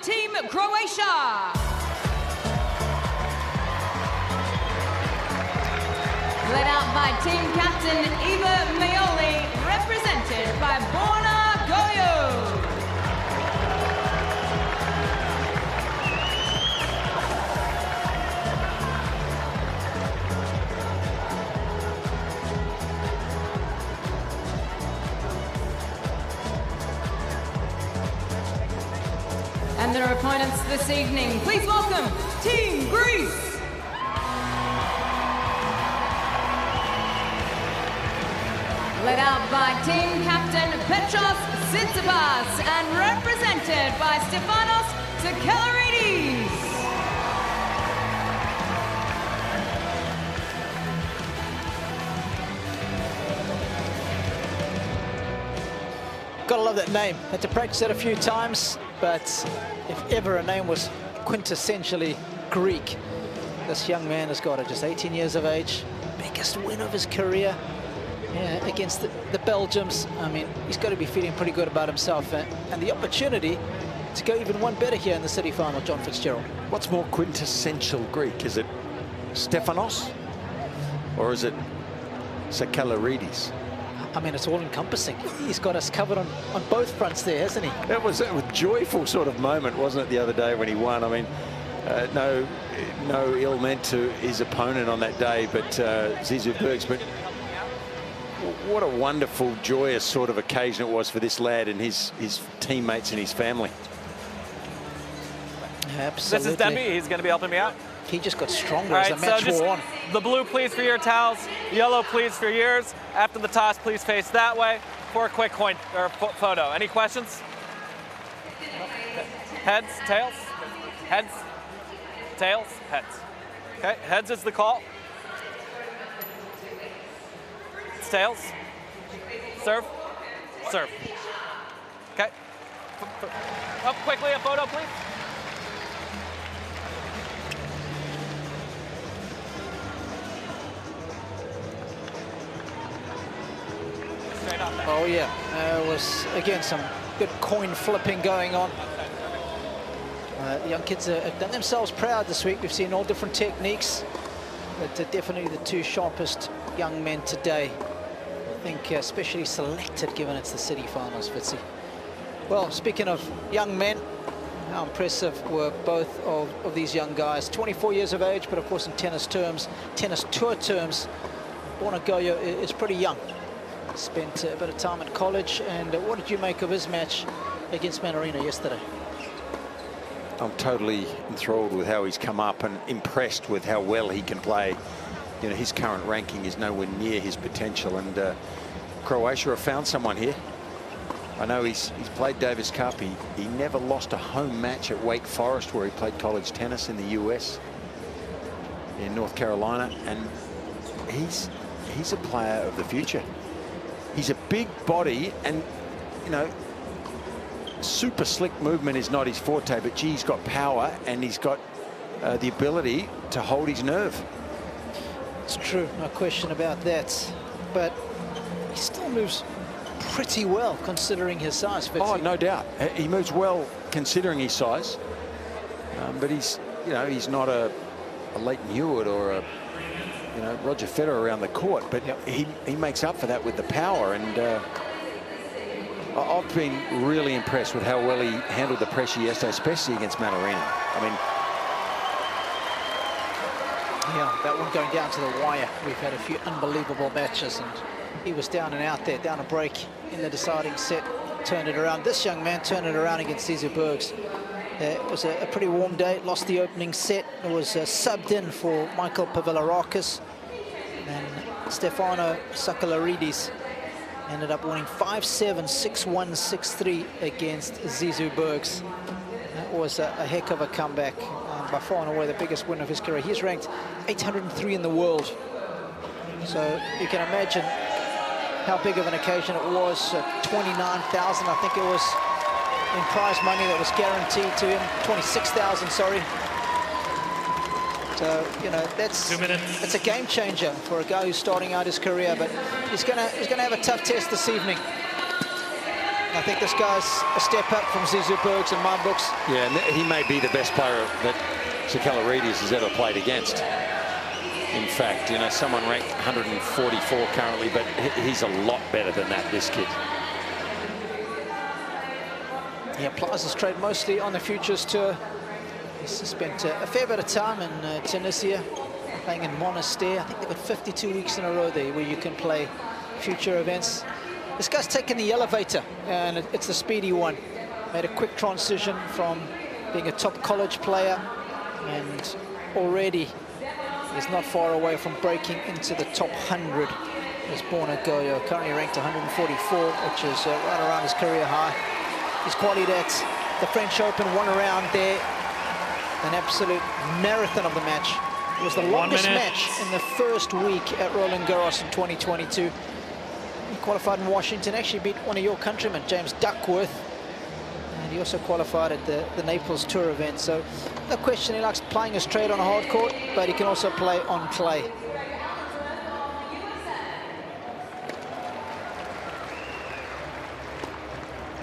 Team Croatia. Led out by team captain Eva Maioli, represented by Borna Gojo. And their opponents this evening, please welcome Team Greece. Led out by team captain Petros Tsitsipas and represented by Stefanos Sakellaridis. Gotta love that name. Had to practice it a few times, but if ever a name was quintessentially Greek, this young man has got it. Just 18 years of age, biggest win of his career. Yeah, against the Belgians. I mean, he's got to be feeling pretty good about himself, and the opportunity to go even one better here in the city final, John Fitzgerald. What's more quintessential Greek? Is it Stefanos or is it Sakellaridis? I mean, it's all-encompassing. He's got us covered on both fronts there, hasn't he? It was a joyful sort of moment, wasn't it, the other day when he won? I mean, no ill meant to his opponent on that day, but Zizou Bergs. But what a wonderful, joyous sort of occasion it was for this lad and his teammates and his family. Absolutely. This is Demi. He's going to be helping me out. He just got stronger as the match wore on. The blue, please, for your towels. Yellow, please, for yours. After the toss, please face that way for a quick coin or photo. Any questions? Heads, tails, heads, tails, heads. Okay, heads is the call. It's tails. Serve, serve. Okay. Up quickly, a photo, please. Oh yeah, there was again some good coin flipping going on. The young kids have done themselves proud this week. We've seen all different techniques, but definitely the two sharpest young men today. I think especially selected, given it's the city finals, Fitzy. Well, speaking of young men, how impressive were both of these young guys. 24 years of age, but of course in tennis tour terms, Borna Gojo is pretty young. Spent a bit of time at college, and what did you make of his match against Manarino yesterday? I'm totally enthralled with how he's come up and impressed with how well he can play. You know, his current ranking is nowhere near his potential, and Croatia have found someone here. I know he's played Davis Cup. He never lost a home match at Wake Forest, where he played college tennis in the US, in North Carolina, and he's a player of the future. He's a big body, and, you know, super slick movement is not his forte, but gee, he's got power, and he's got the ability to hold his nerve. It's true, no question about that. But he still moves pretty well, considering his size. Oh, no doubt. He moves well, considering his size. But he's not a Leighton Hewitt or a Roger Federer around the court, but yep, he makes up for that with the power, and I've been really impressed with how well he handled the pressure yesterday, especially against Manarino. I mean, yeah, that one going down to the wire. We've had a few unbelievable matches, and he was down and out there, down a break in the deciding set, turned it around. This young man turned it around against Zizou Bergs. It was a pretty warm day, lost the opening set. It was subbed in for Michael Pavilarakis, and Stefanos Sakellaridis ended up winning 5-7, 6-1, 6-3 against Zizou Bergs. That was a heck of a comeback, by far and away the biggest win of his career. He's ranked 803 in the world, so you can imagine how big of an occasion it was. 29,000, I think it was, in prize money that was guaranteed to him. 26,000, sorry. So, you know, that's a game changer for a guy who's starting out his career, but he's gonna have a tough test this evening. I think this guy's a step up from Zizou Bergs in my books. Yeah, and he may be the best player that Sakellaridis has ever played against. In fact, you know, someone ranked 144 currently, but he's a lot better than that, this kid. He applies his trade mostly on the Futures Tour. He's spent a fair bit of time in Tunisia, playing in Monastir. I think they've got 52 weeks in a row there where you can play future events. This guy's taken the elevator, and it's the speedy one. Made a quick transition from being a top college player, and already he's not far away from breaking into the top 100. There's Borna Gojo, currently ranked 144, which is right around his career high. He's qualified at the French Open, one round there. An absolute marathon of the match. It was the longest match in the first week at Roland Garros in 2022. He qualified in Washington, actually beat one of your countrymen, James Duckworth. And he also qualified at the Naples Tour event. So no question, he likes playing his trade on a hard court, but he can also play on clay.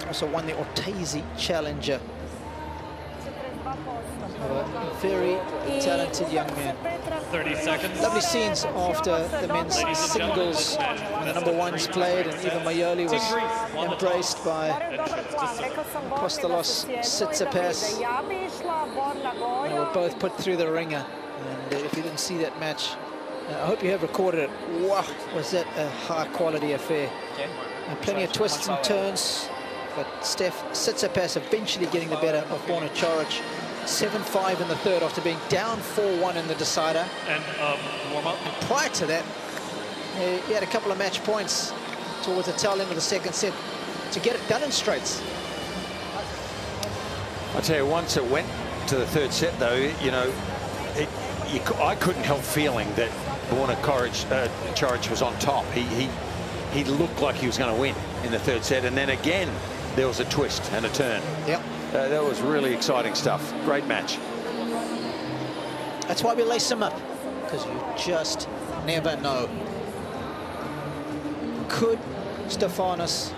Also won the Ortesi Challenger. A very talented young man. 30 seconds. Lovely scenes after the men's singles. The number one's played, and even Mayoli was embraced by Apostolos Tsitsipas. They were both put through the ringer. And if you didn't see that match, I hope you have recorded it. Wow, was that a high-quality affair. And plenty of twists and turns. But Tsitsipas eventually getting the better of Borna Gojo. 7-5 in the third after being down 4-1 in the decider. And warm-up. Prior to that, he had a couple of match points towards the tail end of the second set to get it done in straights. I tell you, once it went to the third set, though, you know, I couldn't help feeling that Borna Gojo was on top. He looked like he was going to win in the third set, and then again there was a twist and a turn. Yep. That was really exciting stuff. Great match. That's why we lace him up, because you just never know. Could Stefanos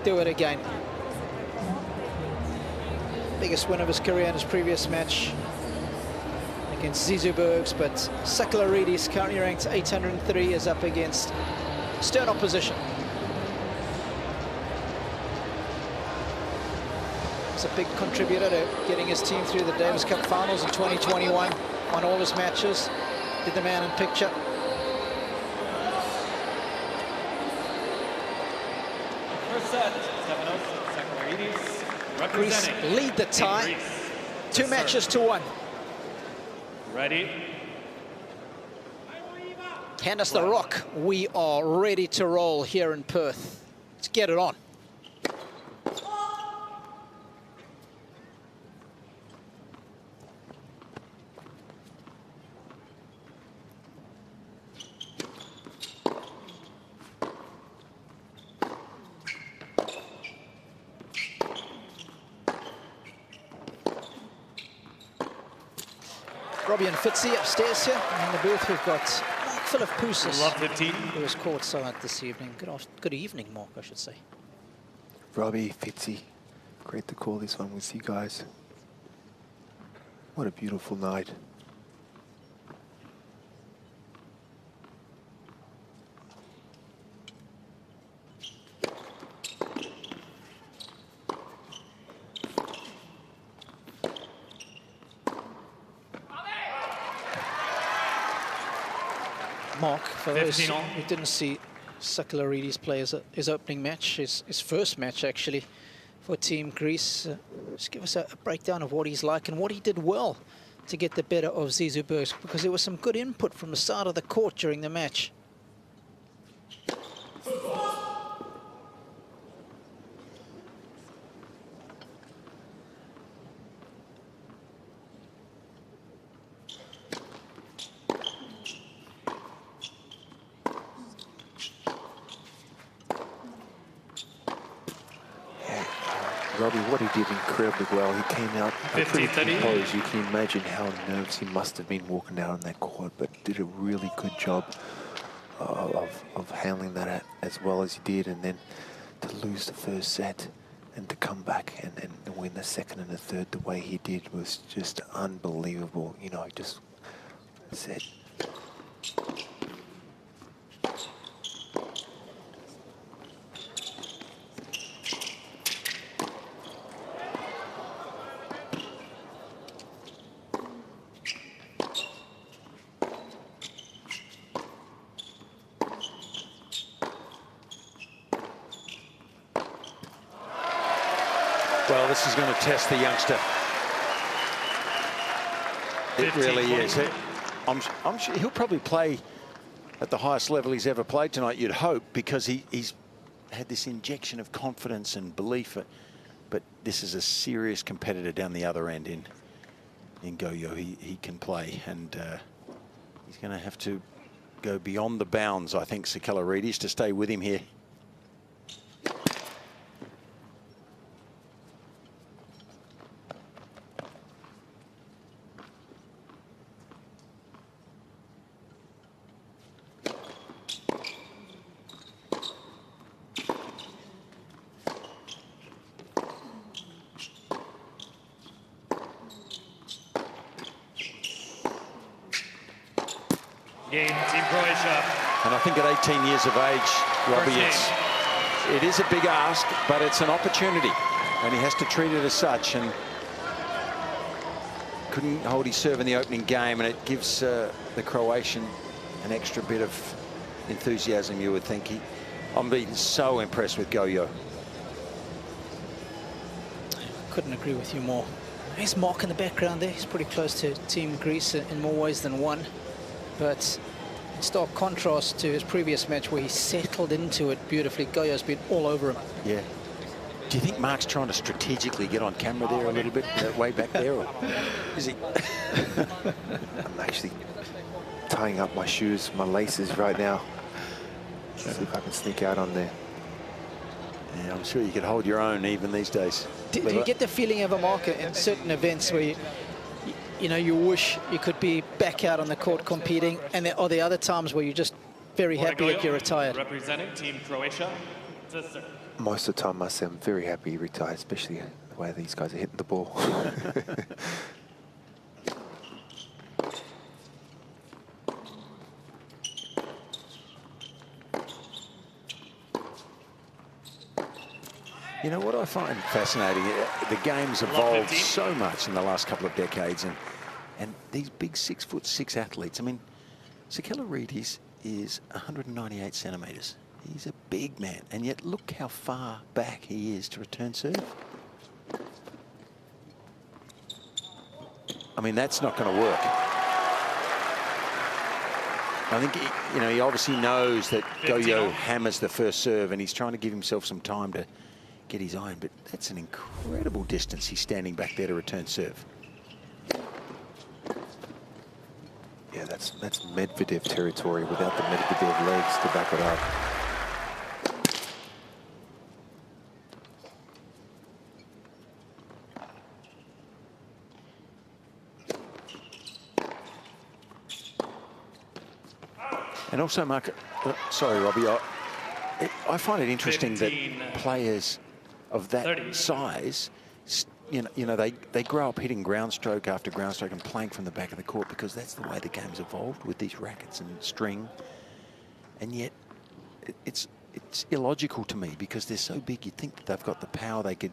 do it again? Biggest win of his career in his previous match against Zizou Bergs, but Sakellaridis, currently ranked 803, is up against stern opposition. It's a big contributor to getting his team through the Davis Cup finals in 2021. Won all his matches, did the man in picture. First set, Stefanos Sakellaridis Greece representing lead the tie. Two matches to one. Ready? Hand us the rock. We are ready to roll here in Perth. Let's get it on. Robbie and Fitzy upstairs here. In the booth, we've got Philip Poussis, Love the team. who was courtside this evening. Good evening, Mark, I should say. Robbie, Fitzy, great to call this one with you guys. What a beautiful night. Mark, for those who didn't see Sakellaridis play his opening match, his first match actually for Team Greece. Just give us a breakdown of what he's like and what he did well to get the better of Zizou Bergs, because there was some good input from the side of the court during the match. Robbie, what he did incredibly well. He came out pretty composed. You can imagine how nervous he must have been walking out on that court, but did a really good job of handling that as well as he did. And then to lose the first set and to come back and win the second and the third the way he did was just unbelievable. You know, just said. Well, this is going to test the youngster. It really is. I'm sure he'll probably play at the highest level he's ever played tonight, you'd hope, because he's had this injection of confidence and belief. But this is a serious competitor down the other end in Gojo. He can play, and he's going to have to go beyond the bounds, I think, Sakellaridis, to stay with him here. Game, Team Croatia. And I think at 18 years of age, Robbie, it is a big ask, but it's an opportunity, and he has to treat it as such. And couldn't hold his serve in the opening game, and it gives the Croatian an extra bit of enthusiasm, you would think. I'm being so impressed with Gojo. Couldn't agree with you more. Nice mark in the background there. He's pretty close to Team Greece in more ways than one. But in stark contrast to his previous match where he settled into it beautifully, Gojo's been all over him. Yeah. Do you think Mark's trying to strategically get on camera there a little bit, way back there, or is he? I'm actually tying up my shoes, my laces right now. See if I can sneak out on there. Yeah, I'm sure you could hold your own even these days. Do you get the feeling of a marker in certain events where you know, you wish you could be back out on the court competing, and there are the other times where you're just very happy that you're retired? Representing Team Croatia. Most of the time, I say I'm very happy he retired, especially the way these guys are hitting the ball. You know what I find fascinating? The game's evolved so much in the last couple of decades, and these big 6'6" athletes. I mean, Sakellaridis is 198 centimetres. He's a big man, and yet look how far back he is to return serve. I mean, that's not going to work. I think he obviously knows that Gojo hammers the first serve, and he's trying to give himself some time to get his iron, but that's an incredible distance he's standing back there to return serve. Yeah, that's Medvedev territory without the Medvedev legs to back it up. And also, Mark, sorry, Robbie, I find it interesting that players of that size, you know, they grow up hitting ground stroke after ground stroke and playing from the back of the court, because that's the way the game's evolved with these rackets and string. And yet, it's illogical to me, because they're so big. You'd think that they've got the power, they could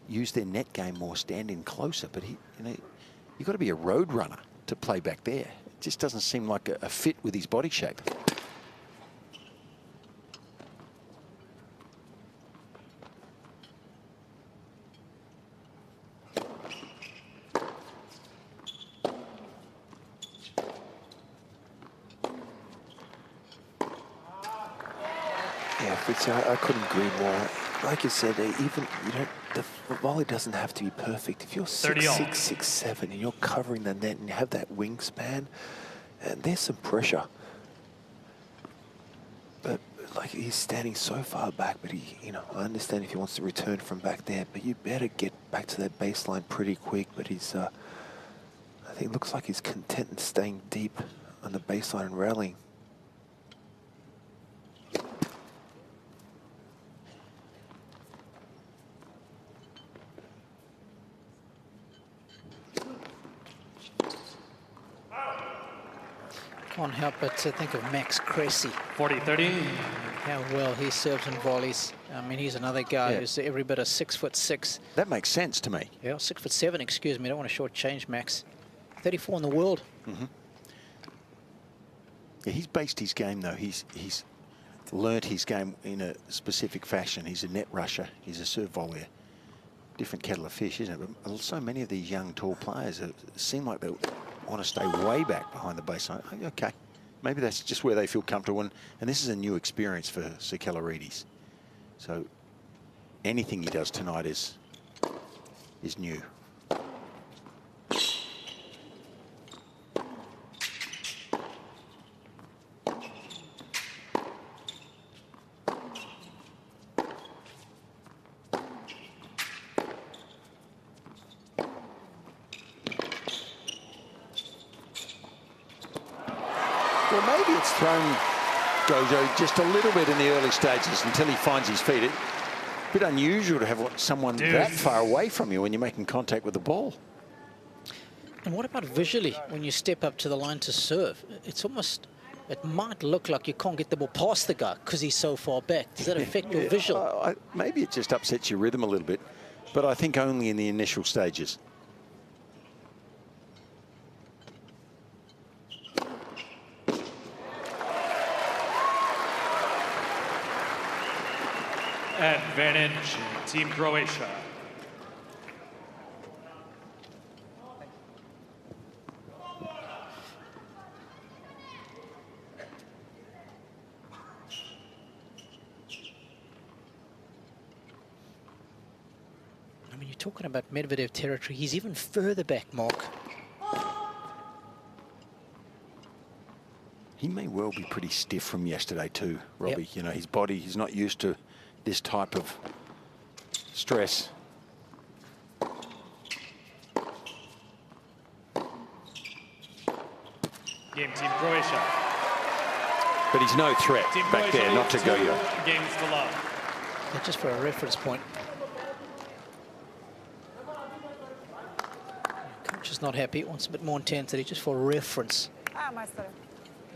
use their net game more, stand in closer. But you've got to be a road runner to play back there. It just doesn't seem like a fit with his body shape. Yeah, Fritz, I couldn't agree more. Like you said, even the volley doesn't have to be perfect. If you're 6'6", 6'7", and you're covering the net and you have that wingspan, and there's some pressure. But like, he's standing so far back, but I understand if he wants to return from back there, but you better get back to that baseline pretty quick. But he's, I think it looks like he's content in staying deep on the baseline and rallying. Can't help but to think of Max Cressy. 40-30. How well he serves and volleys. I mean, he's another guy Yeah. who's every bit of 6'6". That makes sense to me. Yeah, 6'7", excuse me. I don't want to shortchange Max. 34 in the world. Yeah, he's based his game, though. He's learnt his game in a specific fashion. He's a net rusher. He's a serve volleyer. Different kettle of fish, isn't it? But so many of these young, tall players seem like they want to stay way back behind the baseline. Okay, maybe that's just where they feel comfortable. And this is a new experience for Sakellaridis. So anything he does tonight is new. Well, maybe it's thrown Gojo just a little bit in the early stages until he finds his feet. It's a bit unusual to have someone that far away from you when you're making contact with the ball. And what about visually when you step up to the line to serve? It's almost, it might look like you can't get the ball past the guy because he's so far back. Does that affect your visual? Maybe it just upsets your rhythm a little bit, but I think only in the initial stages. Advantage, Team Croatia. I mean, you're talking about Medvedev territory. He's even further back, Mark. He may well be pretty stiff from yesterday too, Robbie. Yep. You know, his body, he's not used to this type of stress. Game Team Croatia. But he's no threat Team back Croatia there, not to leads Gojo. 2 games to love. Yeah, just for a reference point. Coach is not happy, wants a bit more intensity, just for reference.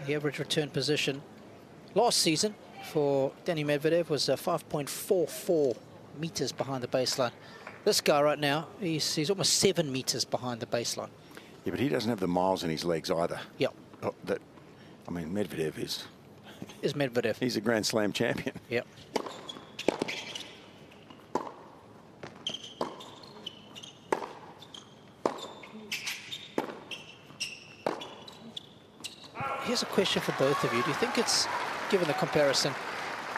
The average return position last season for Danny Medvedev was 5.44 meters behind the baseline. This guy right now, he's almost 7 meters behind the baseline. Yeah, but he doesn't have the miles in his legs either. Yep. Oh, I mean, Medvedev is Medvedev. He's a Grand Slam champion. Yep. Here's a question for both of you. Do you think it's, given the comparison,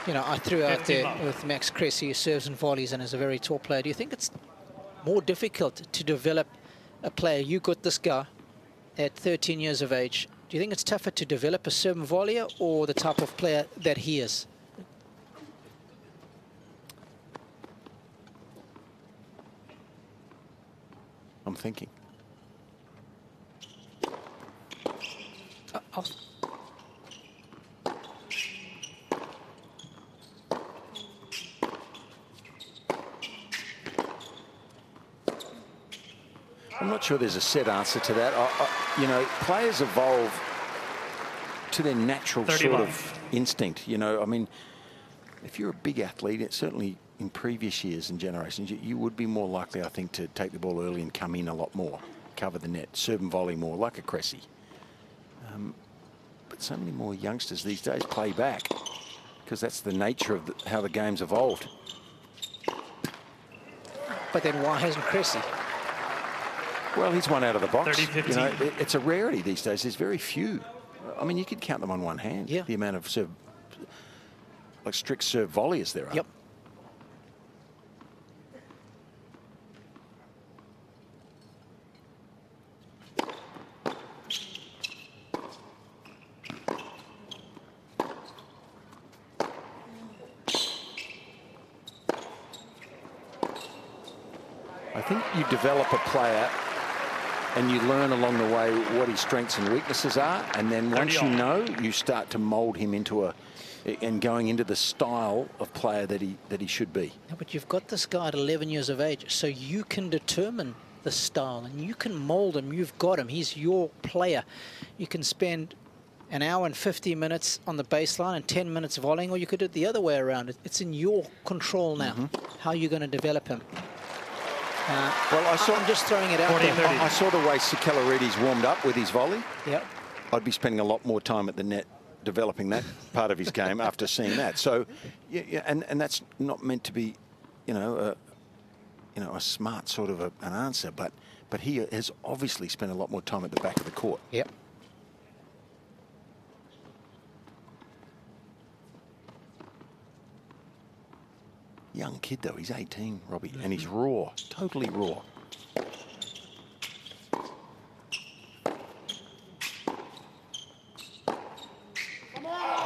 you know, I threw out there with Max Cressy, who serves and volleys and is a very tall player. Do you think it's more difficult to develop a player? You got this guy at 13 years of age. Do you think it's tougher to develop a serve and volleyer or the type of player that he is? I'm thinking. I'm not sure there's a set answer to that. You know, players evolve to their natural sort of instinct. You know, I mean, if you're a big athlete, it's certainly in previous years and generations, you would be more likely, I think, to take the ball early and come in a lot more, cover the net, serve and volley more, like a Cressy. But so many more youngsters these days play back because that's the nature of how the game's evolved. But then why hasn't Cressy? Well, he's one out of the box. 30-15. You know, it's a rarity these days. There's very few. I mean, you could count them on one hand. Yeah. The amount of serve, like strict serve volleys there are. Yep. I think you develop a player and you learn along the way what his strengths and weaknesses are, and then once you know, you start to mould him into and going into the style of player that he should be. No, but you've got this guy at 11 years of age, so you can determine the style and you can mould him. You've got him. He's your player. You can spend an hour and 50 minutes on the baseline and 10 minutes volleying, or you could do it the other way around. It's in your control now, how you're going to develop him. Well, I'm just throwing it out there. I saw the way Sakellaridis warmed up with his volley. Yep. I'd be spending a lot more time at the net developing that part of his game after seeing that. So, yeah, and that's not meant to be, a smart sort of an answer, but he has obviously spent a lot more time at the back of the court. Yep. Young kid though, he's 18, Robbie, and he's raw, totally raw.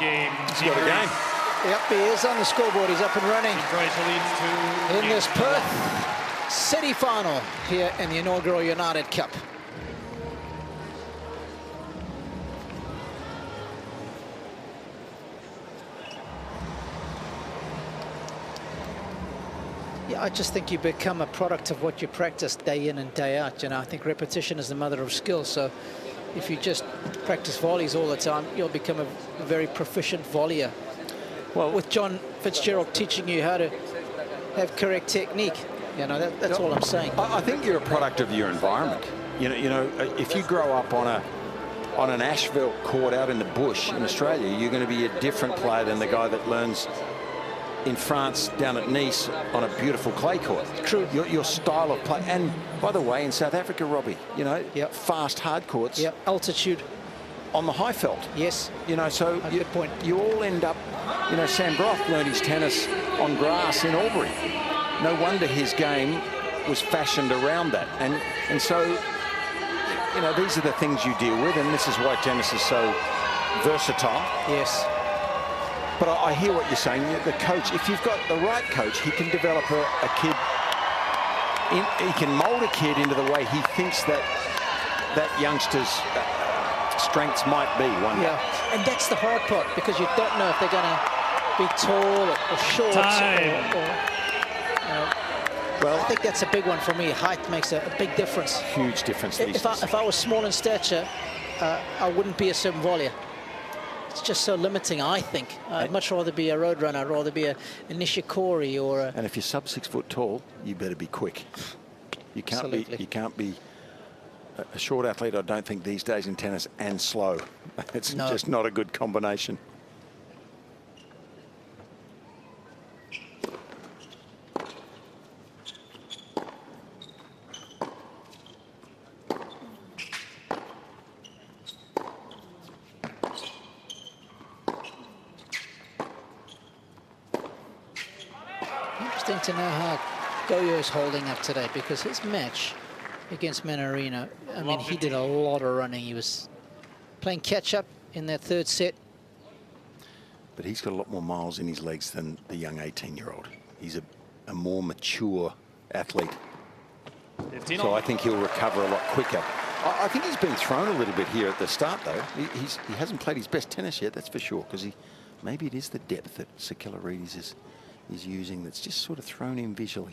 Game. He's got a game. Yep, he is on the scoreboard. He's up and running. Croatia leads to In this Perth City final here in the inaugural United Cup. Yeah, I just think you become a product of what you practice day in and day out. I think repetition is the mother of skill. So if you just practice volleys all the time, you'll become a very proficient volleyer. Well, with John Fitzgerald teaching you how to have correct technique, that's all I'm saying. I think you're a product of your environment. If you grow up on an asphalt court out in the bush in Australia, you're going to be a different player than the guy that learns in France down at Nice on a beautiful clay court. True. Your style of play, and by the way, in South Africa, Robbie, fast hard courts. Yep, altitude. On the high felt. Yes. So good point. You all end up, Sam Groff learned his tennis on grass in Albury. No wonder his game was fashioned around that. And so, these are the things you deal with, and this is why tennis is so versatile. Yes. But I hear what you're saying. The coach, if you've got the right coach, he can develop a kid. He can mould a kid into the way he thinks that youngster's strengths might be one day. Yeah, and that's the hard part, because you don't know if they're going to be tall or short. Well, I think that's a big one for me. Height makes a big difference. Huge difference. If I was small in stature, I wouldn't be a certain volleyer. It's just so limiting, I think. I'd much rather be a roadrunner. I'd rather be a Nishikori or a... And if you're sub 6 foot tall, you better be quick. You can't be a short athlete, I don't think, these days in tennis, and slow. It's just not a good combination. Interesting to know how Gojo is holding up today, because his match against Manarino, I mean, he did a lot of running. He was playing catch-up in that third set. But he's got a lot more miles in his legs than the young 18-year-old. He's a more mature athlete. So I think he'll recover a lot quicker. I think he's been thrown a little bit here at the start, though. He hasn't played his best tennis yet, that's for sure, because maybe it is the depth that Sakellaridis is using that's just sort of thrown him visually.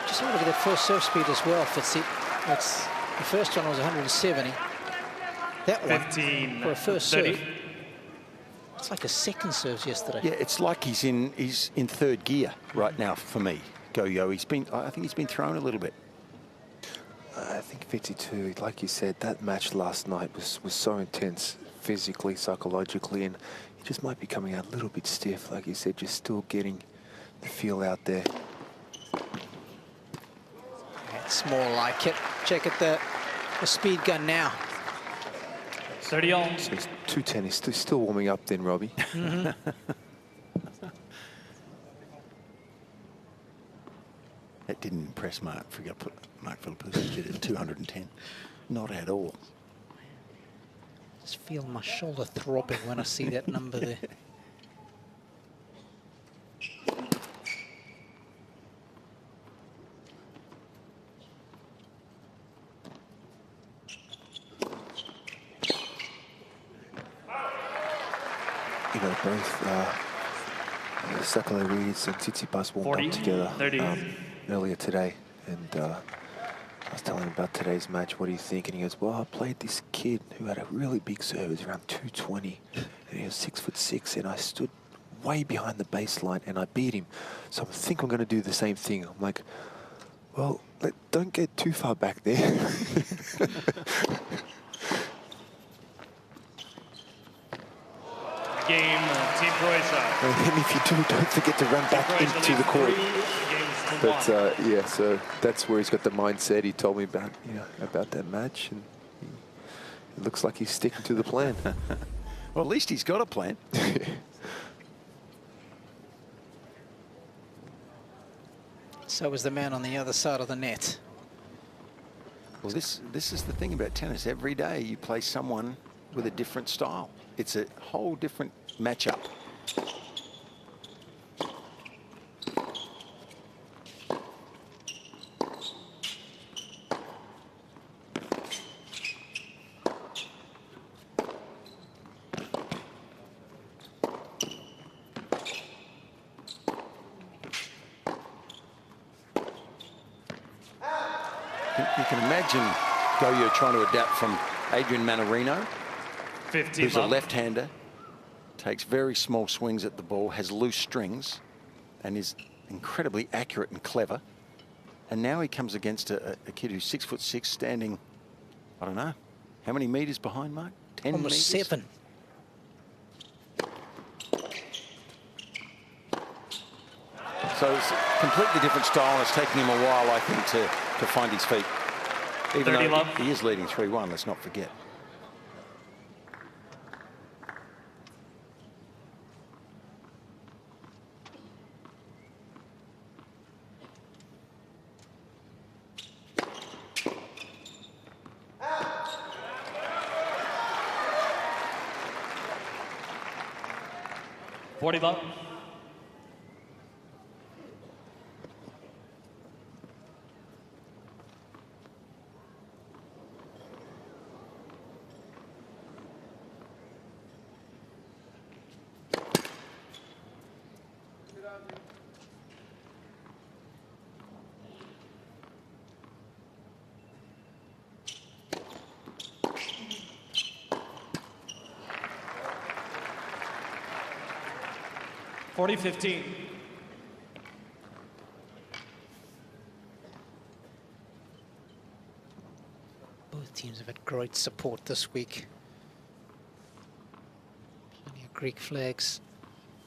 Just look at that first serve speed as well, Fitzy. The first one was 170. That one, 15, for a first 30. serve, it's like a second serve yesterday. Yeah, it's like he's in third gear right now for me, Gojo. I think he's been thrown a little bit. I think 52, like you said, that match last night was so intense, physically, psychologically, and he just might be coming out a little bit stiff, like you said, just still getting the feel out there. It's more like it. Check at the speed gun now. 30 on. So it's 210. He's still warming up then, Robbie. That didn't impress Mark Philippou, did it 210. Not at all. Just feel my shoulder throbbing when I see that number there. you know, both Sakellaridis and Tsitsipas warmed up together earlier today, and I was telling him about today's match. What do you think? And he goes, well, I played this kid who had a really big serve, around 220, and he was 6'6", and I stood way behind the baseline and I beat him. So I think I'm going to do the same thing. I'm like, well, don't get too far back there. Game, Team Croatia. And if you do, don't forget to run back into the court. But yeah, so that's where he's got the mindset. He told me about, about that match, and it looks like he's sticking to the plan. Well, at least he's got a plan. So was the man on the other side of the net. Well, this is the thing about tennis. Every day you play someone with a different style. It's a whole different matchup. You can imagine Gojo trying to adapt from Adrian Mannarino, who's a left-hander, takes very small swings at the ball, has loose strings, and is incredibly accurate and clever. And now he comes against a kid who's 6'6", standing, I don't know, how many meters behind, Mark? 10 Almost meters? 7. So it's a completely different style, and it's taking him a while, I think, to find his feet. Even though he is leading 3-1, let's not forget. $40. $40-15. Both teams have had great support this week. Plenty of Greek flags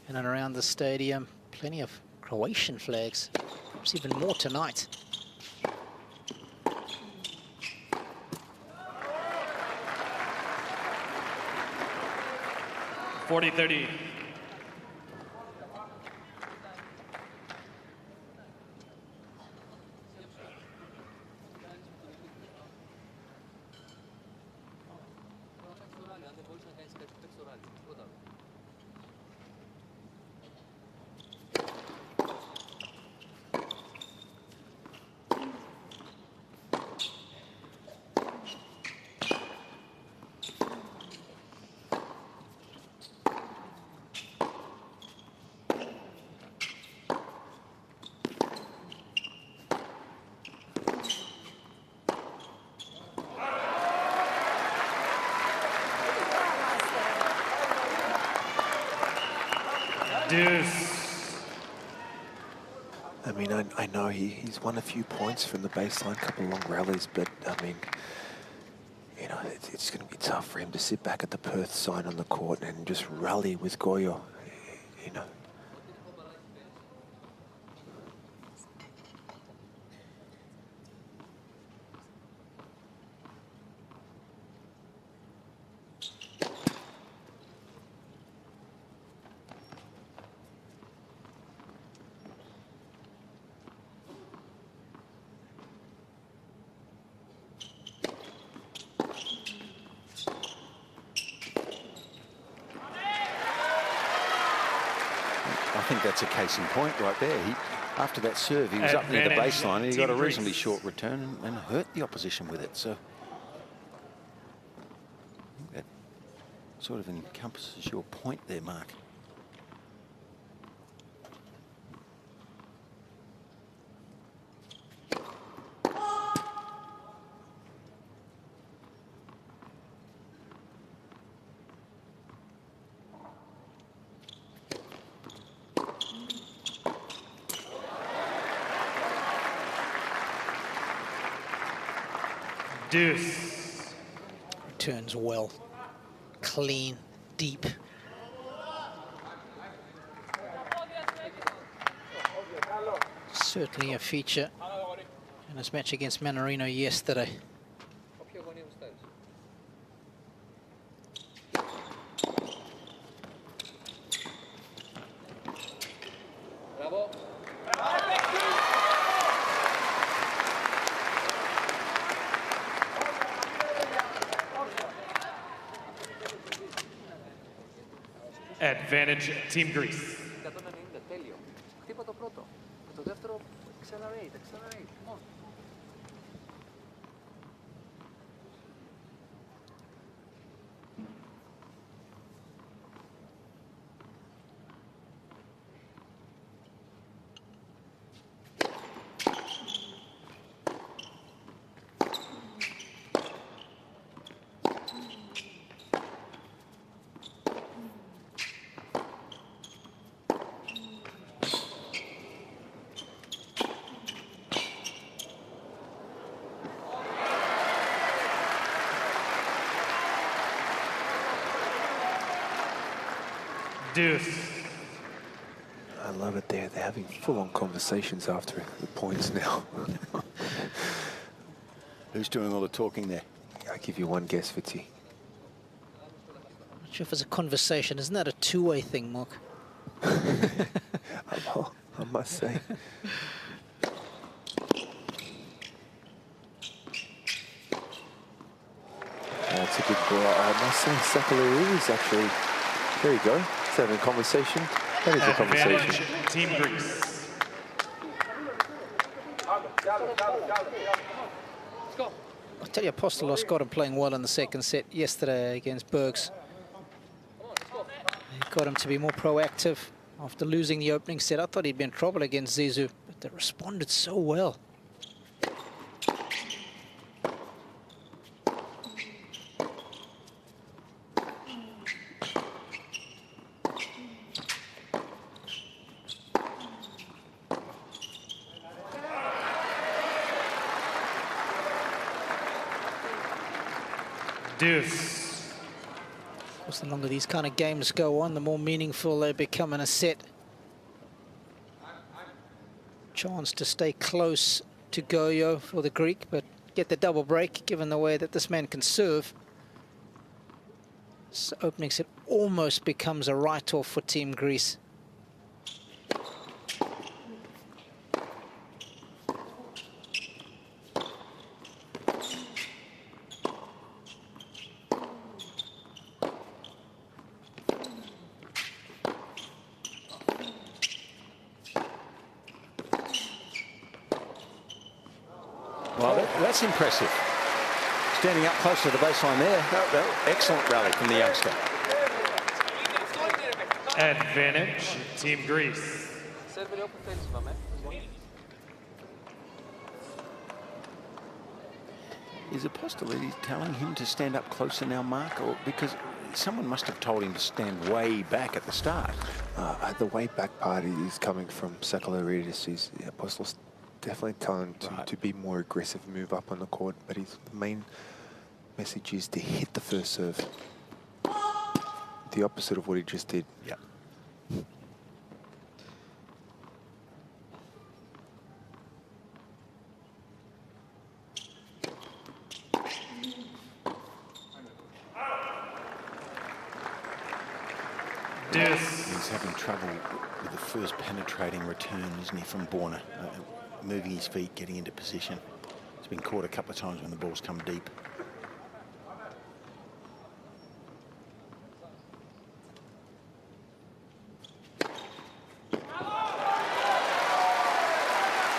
in and around the stadium. Plenty of Croatian flags. Perhaps even more tonight. $40-30. Deuce. I mean, I know he's won a few points from the baseline, a couple of long rallies, but I mean, it's going to be tough for him to sit back at the Perth sign on the court and just rally with Gojo, I think that's a case in point right there. After that serve, he was up near the baseline and he got a reasonably short return and hurt the opposition with it. So Sort of encompasses your point there, Mark. Deuce. Returns well, clean, deep. Certainly a feature in his match against Manarino yesterday. Advantage, Team Greece. Deuce. I love it there. They're having full-on conversations after the points now. Who's doing all the talking there? I'll give you one guess, Fitzy. Not sure if it's a conversation. Isn't that a two-way thing, Mark? Well, I must say. That's a good ball. I must say, Sakellaridis actually. There you go. He's having a conversation. That is a conversation. Team Greece. I'll tell you, Apostolos got him playing well in the second set yesterday against Bergs. He got him to be more proactive after losing the opening set. I thought he'd be in trouble against Zizou, but they responded so well. Deuce. Of course, the longer these kind of games go on, the more meaningful they become in a set. Chance to stay close to Gojo for the Greek, but get the double break, given the way that this man can serve. This opening set almost becomes a write-off for Team Greece. Well, that's impressive. Standing up close to the baseline there. Excellent rally from the youngster. Advantage, Team Greece. Is Apostolidis telling him to stand up closer now, Mark? Or because someone must have told him to stand way back at the start. The way back part is coming from Sakellaridis. Apostolos definitely telling him to be more aggressive, move up on the court, but his main message is to hit the first serve. The opposite of what he just did. Yeah. He's having trouble with the first penetrating return, isn't he, from Borna? Moving his feet, getting into position. He's been caught a couple of times when the ball's come deep.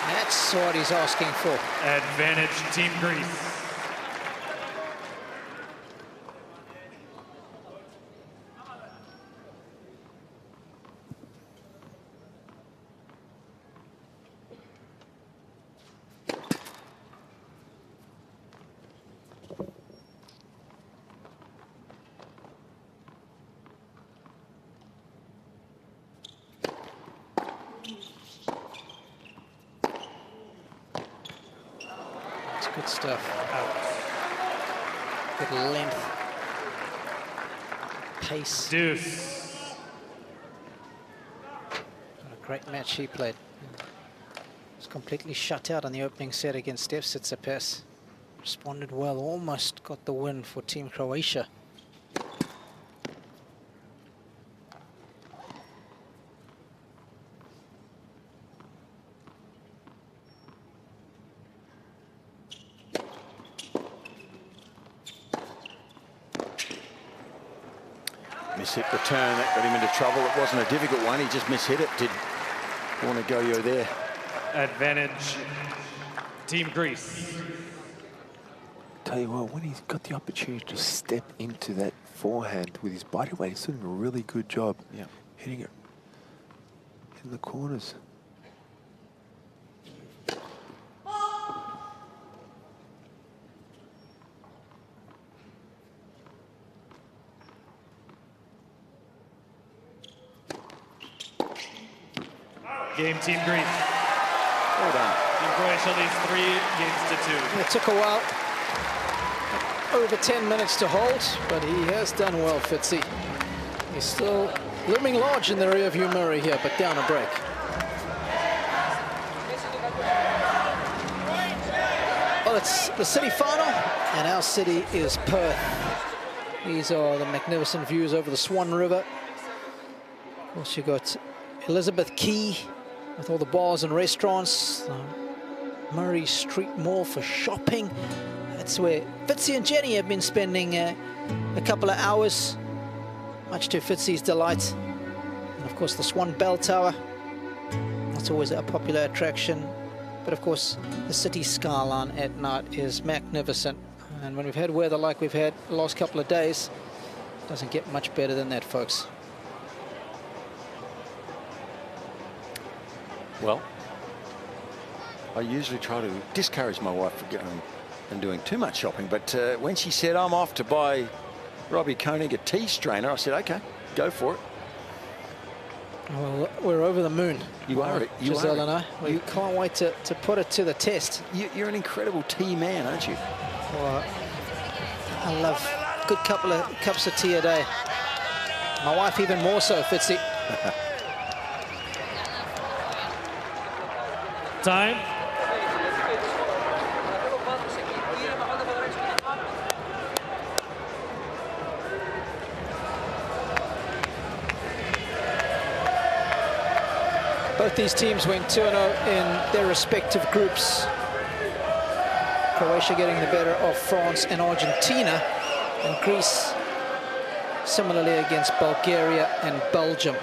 That's what he's asking for. Advantage, Team Greece. Good stuff. Good length. Pace. Deuce. What a great match he played. Was completely shut out on the opening set against Stef Tsitsipas. Responded well, almost got the win for Team Croatia. Mishit return, that got him into trouble. It wasn't a difficult one, he just mishit it. Did Borna Gojo there. Advantage, Team Greece. Tell you what, when he's got the opportunity to step into that forehand with his body weight, he's doing a really good job hitting it in the corners. Game, Team Greece. Well done. Team Croatia leads 3-2. It took a while, over 10 minutes to hold, but he has done well, Fitzy. He's still looming large in the rearview mirror here, but down a break. Well, it's the city final, and our city is Perth. These are the magnificent views over the Swan River. Of course, you got Elizabeth Quay with all the bars and restaurants. Murray Street Mall for shopping. That's where Fitzy and Jenny have been spending a couple of hours, much to Fitzy's delight. And of course the Swan Bell Tower, that's always a popular attraction. But of course the city skyline at night is magnificent. And when we've had weather like we've had the last couple of days, it doesn't get much better than that, folks. Well, I usually try to discourage my wife from going and doing too much shopping, but when she said I'm off to buy Robbie Koenig a tea strainer, I said, okay, go for it. Well, we're over the moon. You are it. You Giselle are and I. We can't wait to put it to the test. You're an incredible tea man, aren't you? Well, I love a good couple of cups of tea a day. My wife even more so, Fitzy. Time. Both these teams went 2-0 in their respective groups. Croatia getting the better of France and Argentina, and Greece similarly against Bulgaria and Belgium.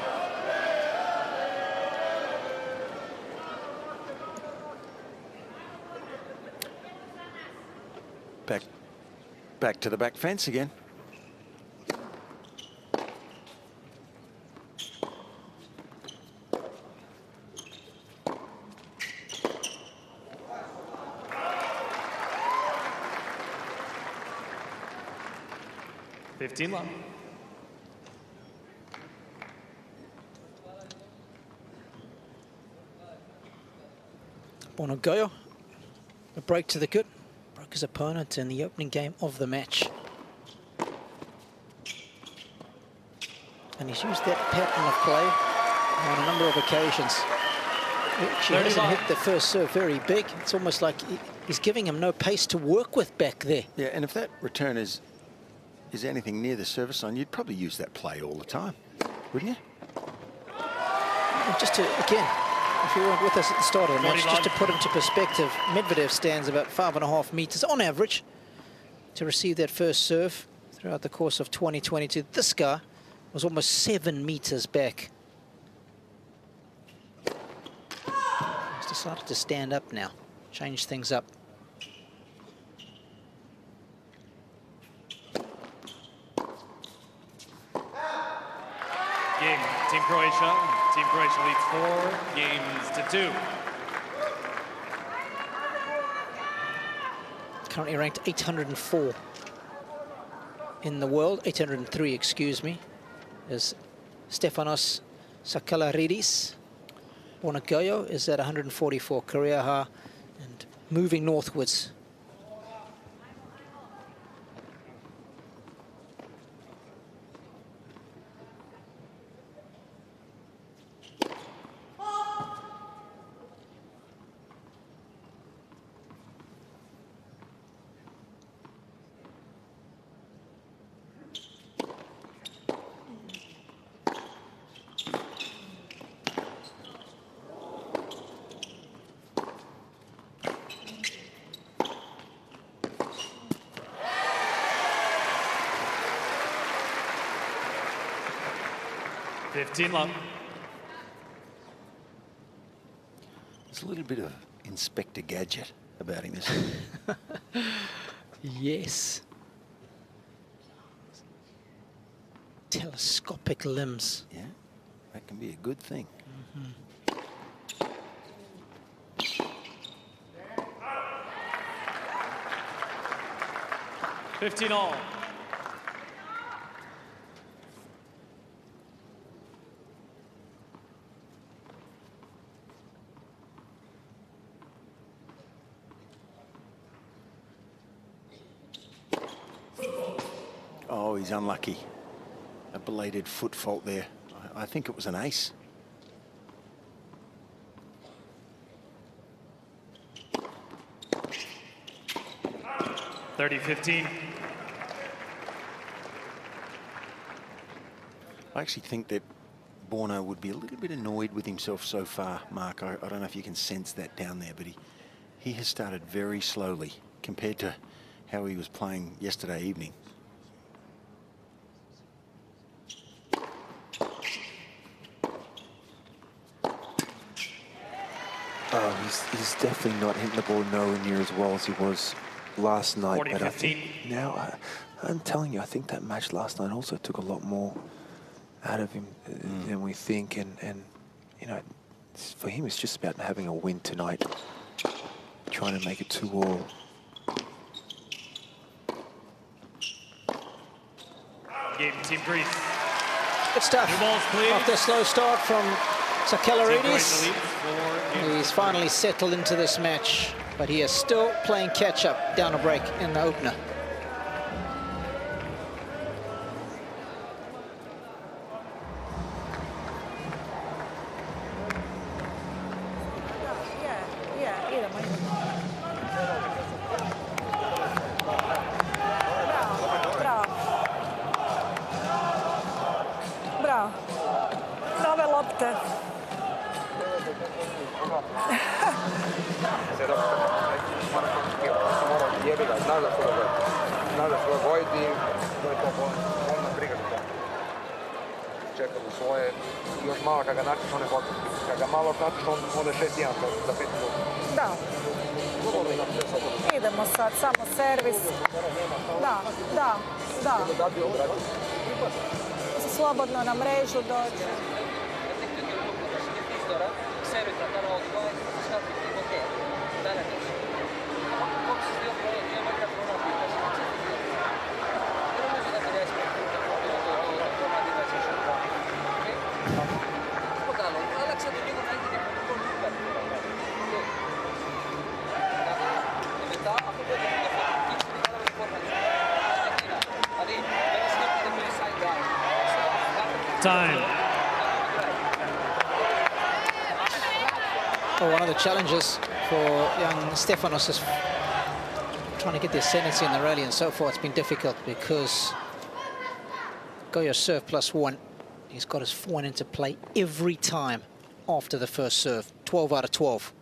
Back to the back fence again. Love. Borna Gojo, a break to the good. Broke his opponent in the opening game of the match. And he's used that pattern of play on a number of occasions. She hasn't hit the first serve very big. It's almost like he's giving him no pace to work with back there. Yeah, and if that return is anything near the service line, you'd probably use that play all the time, wouldn't you? And just to, again, if you weren't with us at the start of the match, just to put into perspective, Medvedev stands about 5.5 meters on average to receive that first serve throughout the course of 2022. This guy was almost 7 meters back. He's decided to stand up now, change things up. Game, Team Croatia. Team Croatia leads 4-2. Currently ranked 804 in the world, 803, excuse me, is Stefanos Sakellaridis. Borna Gojo is at 144 career high and moving northwards 15 love. There's a little bit of Inspector Gadget about him, isn't there? Yes. Telescopic limbs. Yeah, that can be a good thing. 15 all. Oh, he's unlucky. A belated foot fault there. I think it was an ace. (30-15). I actually think that Borna would be a little bit annoyed with himself so far, Mark. I don't know if you can sense that down there, but he has started very slowly compared to how he was playing yesterday evening. He's definitely not hitting the ball nowhere near as well as he was last night. 40-15. But I think now, I'm telling you, I think that match last night also took a lot more out of him than we think. And you know, for him, it's just about having a win tonight, trying to make it 2-all. Game team Greece. Good stuff. New balls, please. After a slow start from Team Sakellaridis, Croatia leads 4 games he's to finally settled into this match, but he is still playing catch-up down a break in the opener. Bravo. Nove lopte. Čekamo svoje, još malo kad ga načiš, on je gotovo. Kad ga malo načiš, on je 6-1 za 5 minuta. Da. Idemo sad, samo servis. Da, da, da. Slobodno na mrežu dođe. Time. Well, one of the challenges for young Stefanos is trying to get the ascendancy in the rally, and so far it's been difficult because Gojo serve +1. He's got his forehand into play every time after the first serve, 12 out of 12.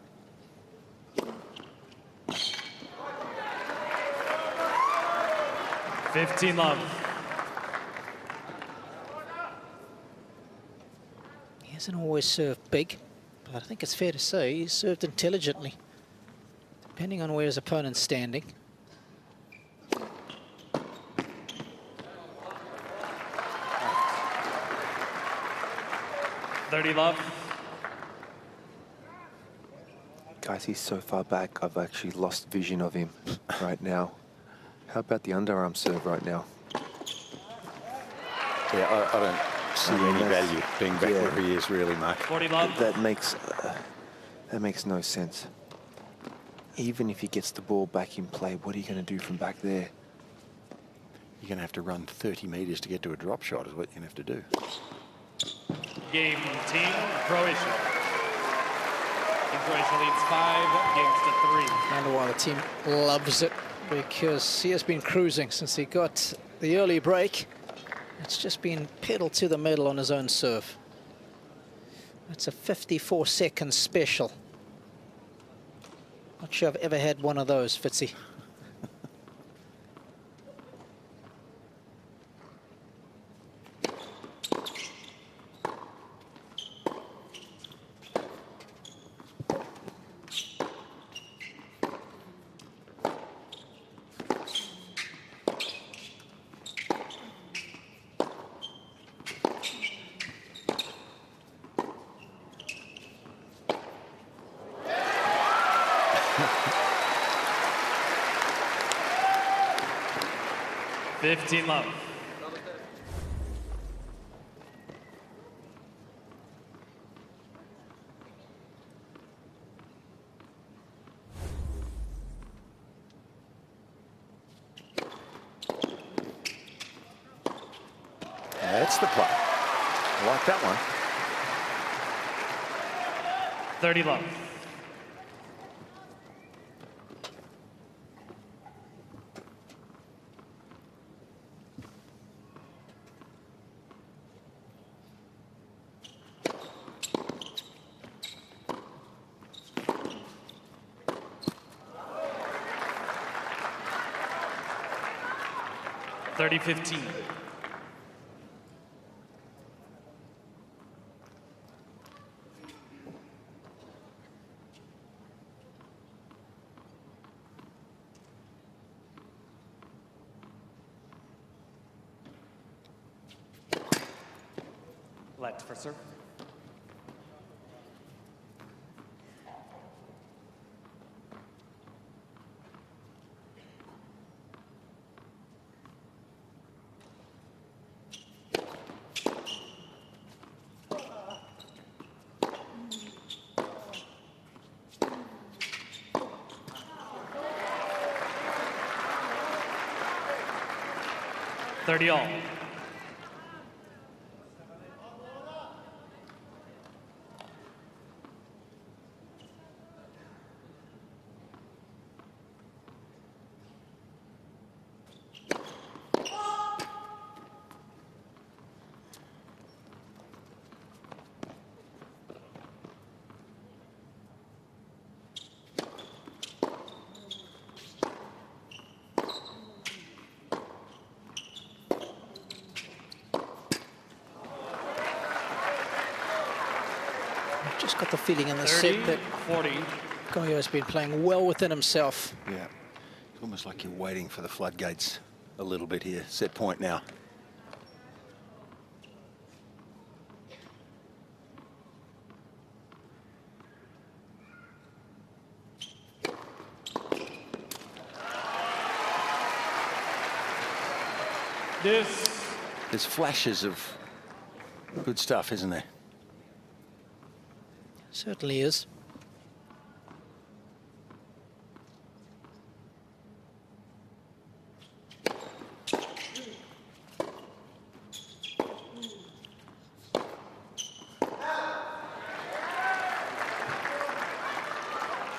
(15 love). He hasn't always served big, but I think it's fair to say he's served intelligently, depending on where his opponent's standing. (30 love). Guys, he's so far back, I've actually lost vision of him right now. How about the underarm serve right now? Yeah, I don't see any value being back where he is, really, Mark. 40 love. That makes no sense. Even if he gets the ball back in play, what are you going to do from back there? You're going to have to run 30 metres to get to a drop shot is what you're going to have to do. Game team Croatia. Team Croatia leads 5 games to 3. I wonder why the team loves it, because he has been cruising since he got the early break. It's just been pedal to the middle on his own serve. It's a 54-second special. Not sure I've ever had one of those, Fitzy. $15 love. That's the play. I like that one. 30 love. $30-15. Let for serve. $30 all. Just got the feeling in the set that 40. Gojo has been playing well within himself. Yeah. It's almost like you're waiting for the floodgates a little bit here. Set point now. There's flashes of good stuff, isn't there? Certainly is.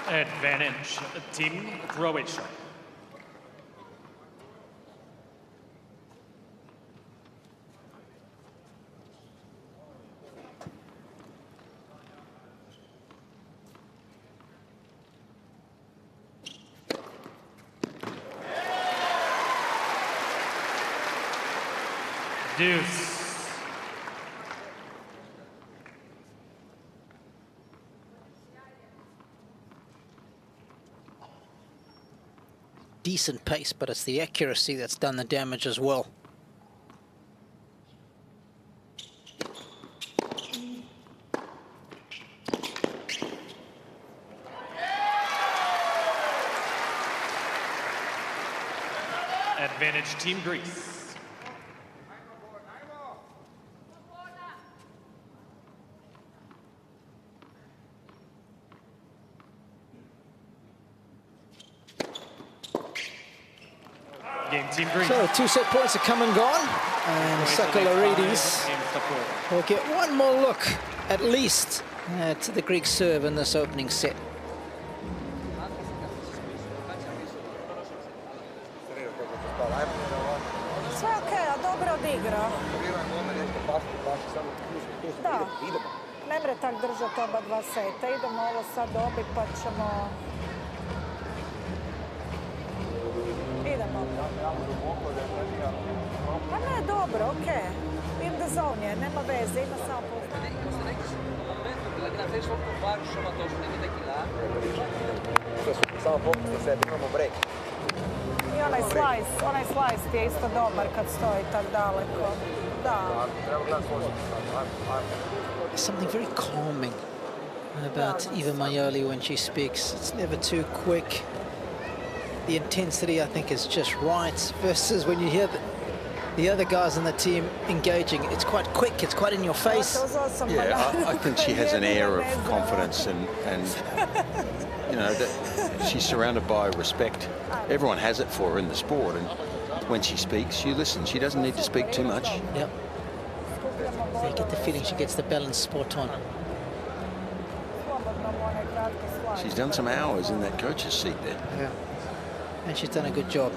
Advantage, Team Croatia. Deuce. Decent pace, but it's the accuracy that's done the damage as well. Advantage Team Greece. Game Team Greece. So 2 set points have come and gone, and Sakellaridis will get one more look at least at the Greek serve in this opening set. Sve okej, a dobro odigrao. Da, ne mre tak držati oba 2 seta. Idemo ovo sad dobiti pa ćemo... Idemo. Pa ne, dobro, okej. In the zone je, nema veze, ima samo puštanje. Samo fokus na sebi, imamo break. I onaj slice ti je isto dobar kad stoji tak daleko. Da. There's something very calming about Eva Maioli when she speaks. It's never too quick. The intensity, I think, is just right, versus when you hear the other guys on the team engaging. It's quite quick, it's quite in your face. Yeah, I think she has an air of confidence, and you know, that she's surrounded by respect. Everyone has it for her in the sport, and when she speaks, you listen. She doesn't need to speak too much. Yep. I get the feeling she gets the balance spot on. She's done some hours in that coach's seat there. Yeah. And she's done a good job.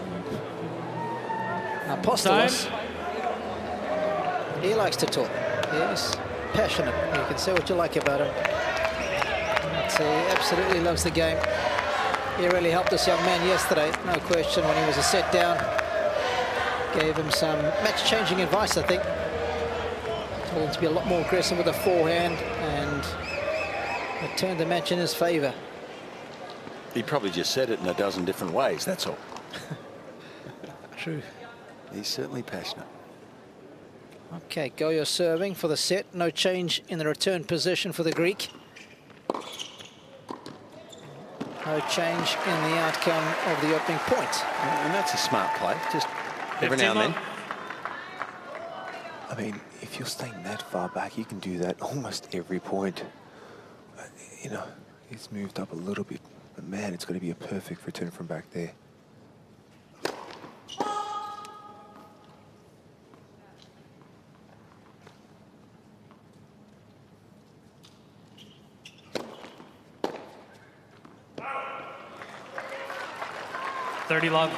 Apostolos, he likes to talk. He's passionate. You can say what you like about him. But he absolutely loves the game. He really helped this young man yesterday, no question, when he was a set down. Gave him some match-changing advice, I think. Told him to be a lot more aggressive with a forehand, and it turned the match in his favour. He probably just said it in a dozen different ways, that's all. True. He's certainly passionate. Okay, Gojo serving for the set. No change in the return position for the Greek. No change in the outcome of the opening point. And that's a smart play, just every now and then. I mean, if you're staying that far back, you can do that almost every point. You know, he's moved up a little bit, but man, it's going to be a perfect return from back there. Love.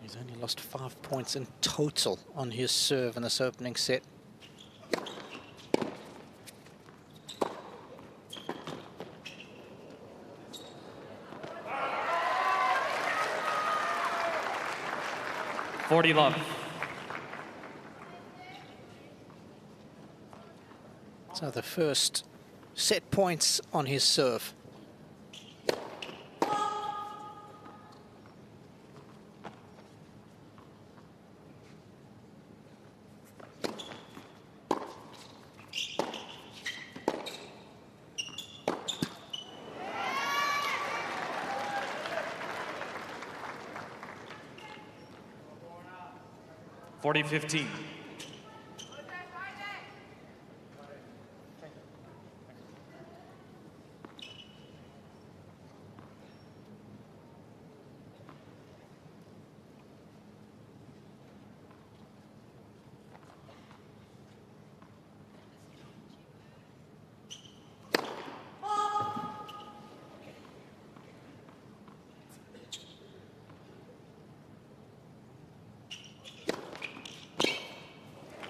He's only lost 5 points in total on his serve in this opening set. Love. So the first set points on his serve. .40-15.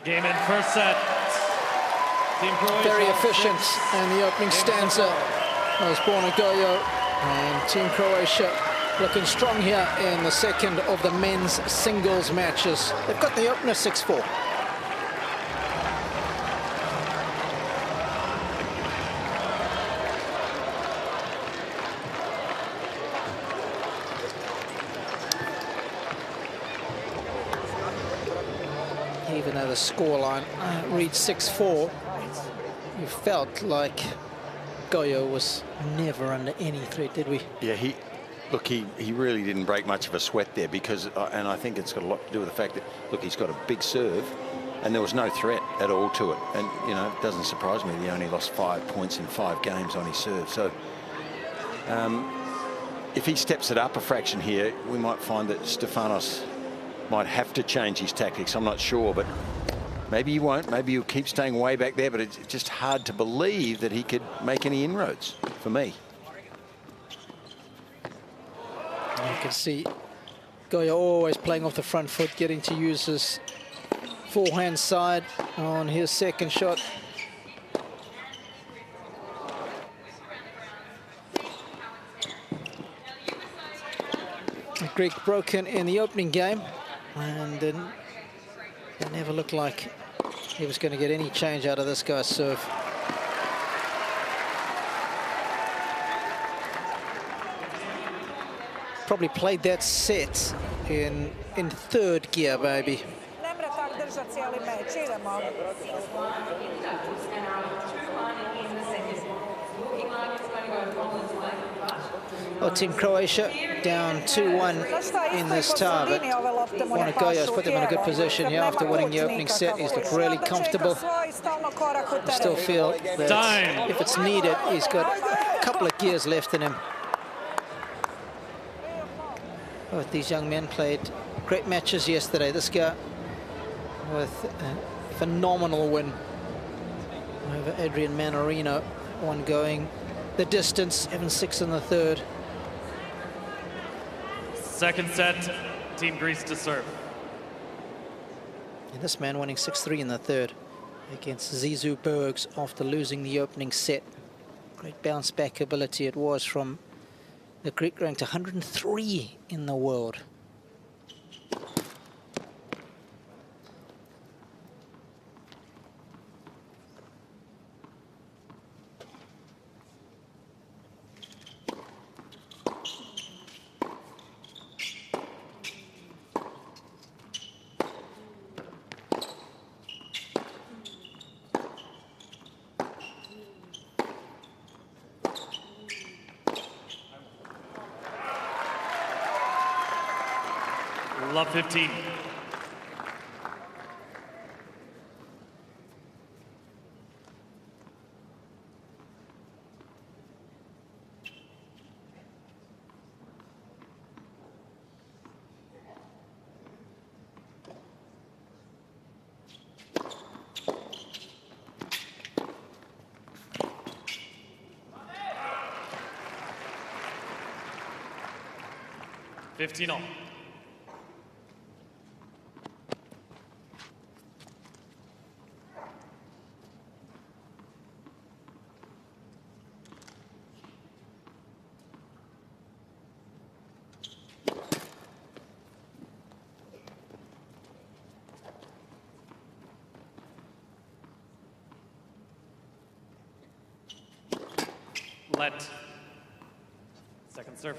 Game in first set. Team Croatia. Very efficient in the opening stanza. That was Borna Gojo, and Team Croatia looking strong here in the second of the men's singles matches. They've got the opener 6-4. Even though the scoreline reads 6-4, you felt like Gojo was never under any threat, did we? Yeah, he really didn't break much of a sweat there, because, and I think it's got a lot to do with the fact that, look, he's got a big serve, and there was no threat at all to it. And, you know, it doesn't surprise me he only lost 5 points in 5 games on his serve. So, if he steps it up a fraction here, we might find that Stefanos might have to change his tactics. I'm not sure, but maybe he won't. Maybe he'll keep staying way back there, but it's just hard to believe that he could make any inroads, for me. You can see Gojo always playing off the front foot, getting to use his forehand side on his second shot. The Greek broken in the opening game, and it never looked like he was going to get any change out of this guy's serve. probably played that set in third gear, maybe. Ne mre tak držati cijeli meč. Idemo. Well, Team Croatia down 2-1 in this tie, but Borna Gojo's put them in a good position here after winning the opening set. He's looked really comfortable. I still feel that if it's needed, he's got a couple of gears left in him. Both these young men played great matches yesterday. This guy with a phenomenal win over Adrian Manarino, one going the distance, 7-6 in the third. Second set, Team Greece to serve. And this man winning 6-3 in the third against Zizou Bergs after losing the opening set. Great bounce back ability it was from the Greek, ranked 103 in the world. Love 15. All. Let. Second serve.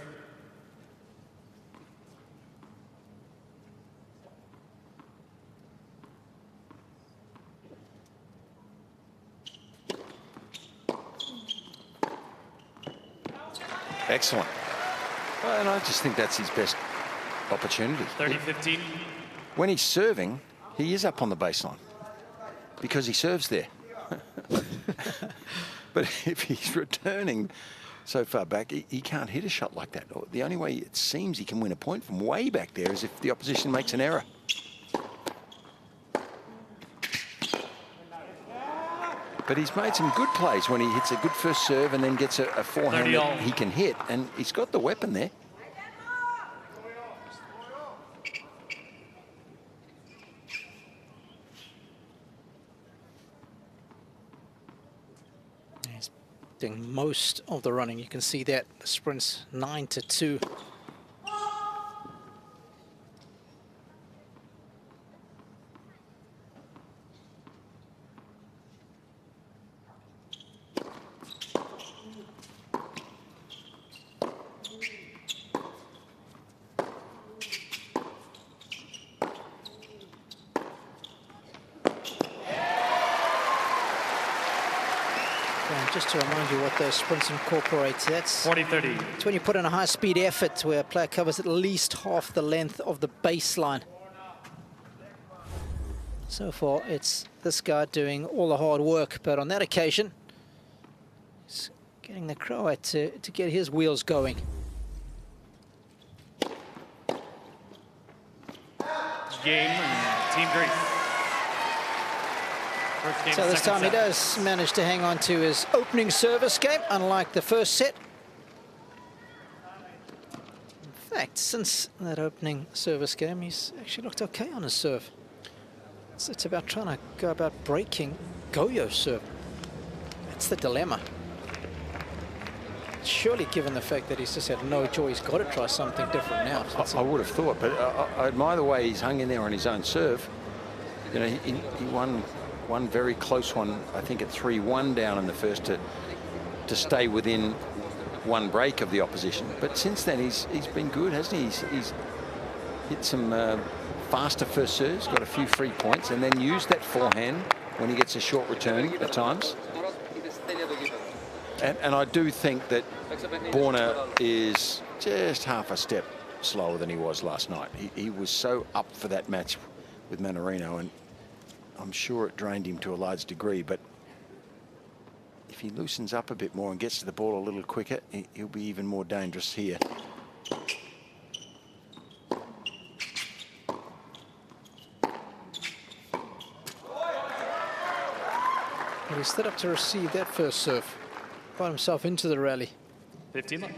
Excellent. And I just think that's his best opportunity. 30-15. When he's serving, he is up on the baseline because he serves there. But if he's returning so far back, he can't hit a shot like that. The only way it seems he can win a point from way back there is if the opposition makes an error. But he's made some good plays when he hits a good first serve and then gets a forehand that he can hit, and he's got the weapon there. He's doing most of the running. You can see that the sprint's 9-2. Just to remind you what those sprints incorporate, that's 40-30. It's when you put in a high-speed effort where a player covers at least half the length of the baseline. So far, it's this guy doing all the hard work, but on that occasion, he's getting the Croat to get his wheels going. Game, Team Greece. So this time he does manage to hang on to his opening service game, unlike the first set. In fact, since that opening service game, he's actually looked okay on his serve. So it's about trying to go about breaking Gojo's serve. That's the dilemma. Surely, given the fact that he's just had no choice, he's got to try something different now. I would have thought, but I admire the way he's hung in there on his own serve. You know, he won one very close one, I think at 3-1 down in the first to stay within one break of the opposition. But since then, he's been good, hasn't he? He's hit some faster first serves, got a few free points, and then used that forehand when he gets a short return at times. And I do think that Borna is just half a step slower than he was last night. He was so up for that match with Mannarino, and I'm sure it drained him to a large degree. But if he loosens up a bit more and gets to the ball a little quicker, he'll be even more dangerous here. Well, he stood up to receive that first serve. Got himself into the rally. 15 left.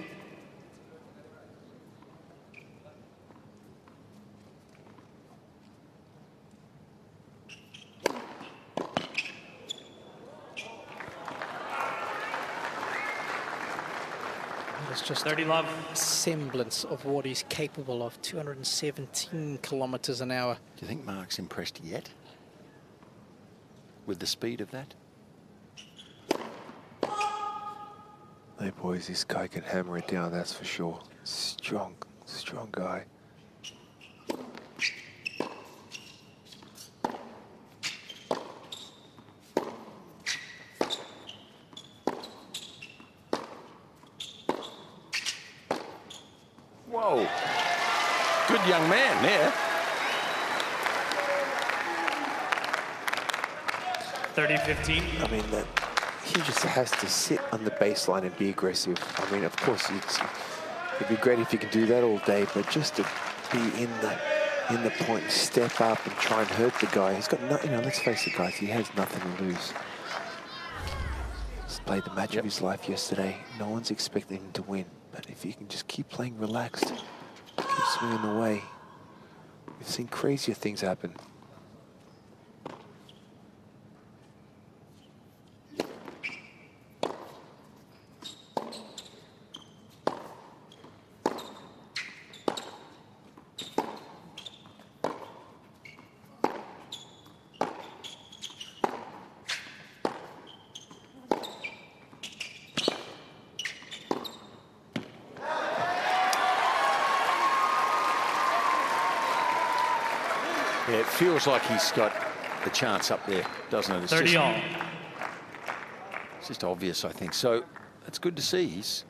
It's just 30 love. a semblance of what he's capable of. 217 kilometers an hour. Do you think Mark's impressed yet with the speed of that? Hey boys, this guy can hammer it down, that's for sure. Strong guy. Whoa, good young man there. 30-15. I mean, he just has to sit on the baseline and be aggressive. I mean, of course, it'd be great if you could do that all day, but just to be in the point, step up and try and hurt the guy. He's got no, let's face it, guys, he has nothing to lose. He's played the match of his life yesterday. No one's expecting him to win, but if you can just keep playing relaxed, keep swinging away, we've seen crazier things happen. Yeah, it feels like he's got the chance up there, doesn't it? It's 30 all. It's just obvious, I think. So it's good to see he's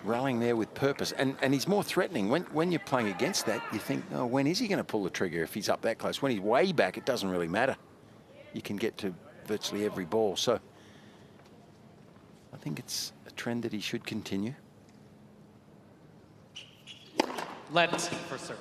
rallying there with purpose, and he's more threatening. When you're playing against that, you think, oh, when is he going to pull the trigger if he's up that close? When he's way back, it doesn't really matter. You can get to virtually every ball. So I think it's a trend that he should continue. Let for serve.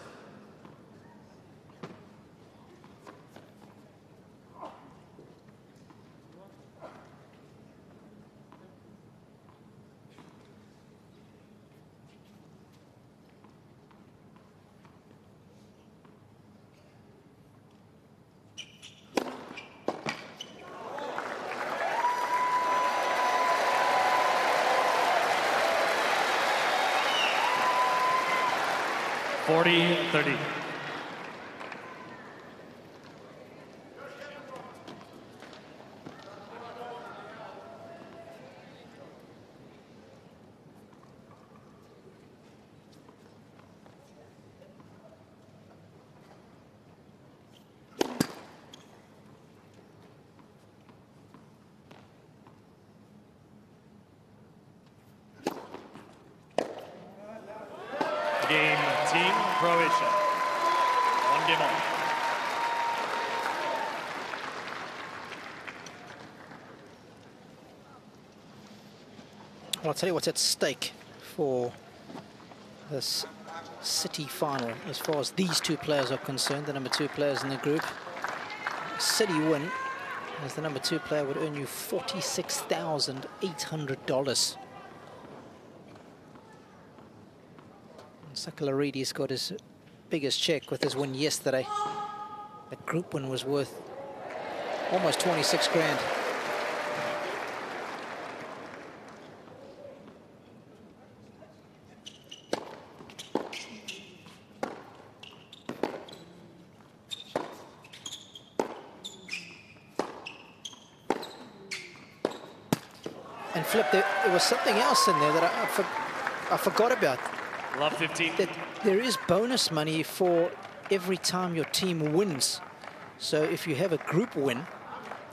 $40-30. Game, Team Croatia. 1 game on. Well, I'll tell you what's at stake for this City final as far as these two players are concerned, the number 2 players in the group. City win, as the number 2 player would earn you $46,800. Sakellaridis got his biggest check with his win yesterday. That group win was worth almost 26 grand. And Flip, there was something else in there that I forgot about. Love 15. That there is bonus money for every time your team wins. So if you have a group win,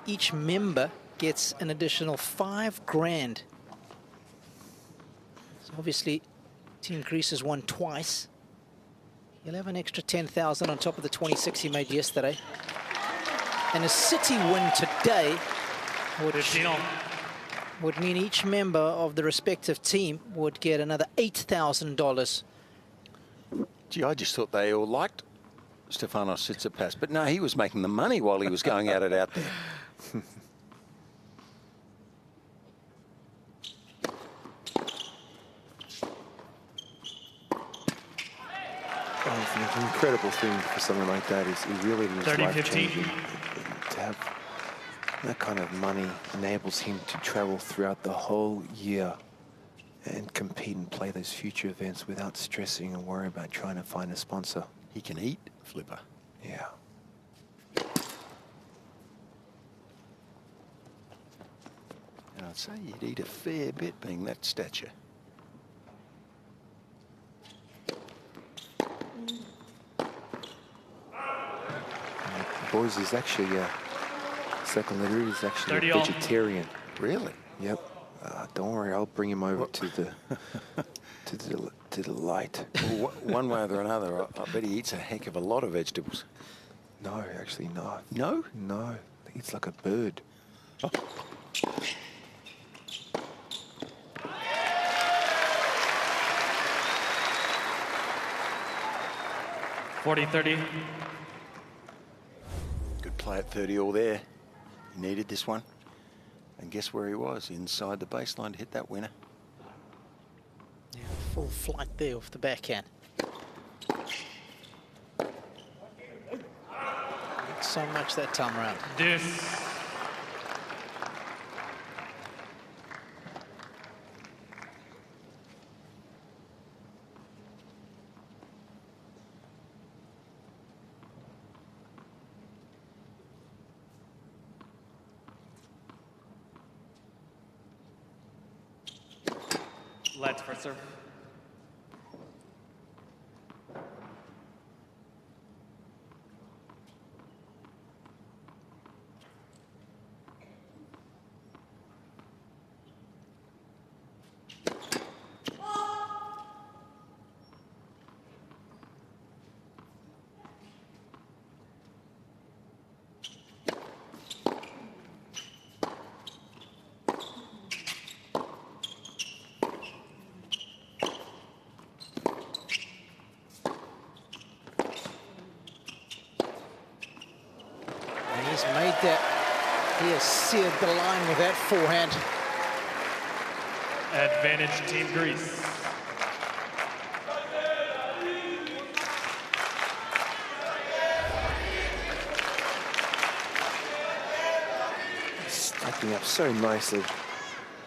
each member gets an additional $5 grand. So obviously, Team Greece has won twice. He'll have an extra 10,000 on top of the 26 he made yesterday. And a City win today would mean each member of the respective team would get another $8,000. Gee, I just thought they all liked Stefanos Sakellaridis, but no, he was making the money while he was going at it out there. The incredible thing for something like that is it really is life-changing. To have that kind of money enables him to travel throughout the whole year and compete and play those future events without stressing and worrying about trying to find a sponsor. He can eat, Flipper. Yeah. And I'd say you'd eat a fair bit being that stature. Boys is actually Sakellaridis is actually a vegetarian. Really? Yep. Don't worry, I'll bring him over to the to the light. Well, one way or another, I bet he eats a heck of a lot of vegetables. No, actually not. No? No, he eats like a bird. Oh. $40-30. Good play at 30 all there. He needed this one. And guess where he was? Inside the baseline to hit that winner. Yeah, full flight there off the backhand. Not so much that time around. Deuce. Let's for serve. Made that. He has seared the line with that forehand. Advantage Team Greece. Stacking up so nicely.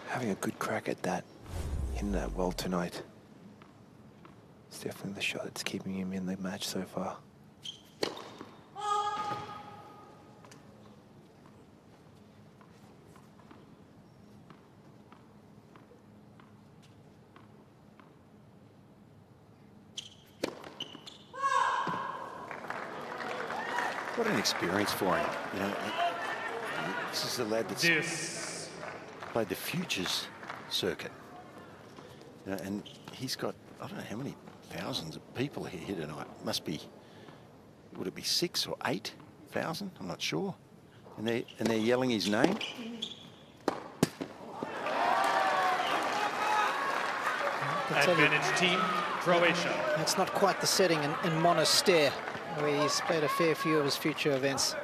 Having a good crack at that. Hitting that well tonight. It's definitely the shot that's keeping him in the match so far. What an experience for him. You know, this is a lad that's played the Futures circuit. You know, and he's got, I don't know how many thousands of people here tonight. Must be, would it be 6,000 or 8,000? I'm not sure. And they're yelling his name. Advantage Team Croatia. That's not quite the setting in Monastir, where he's played a fair few of his future events.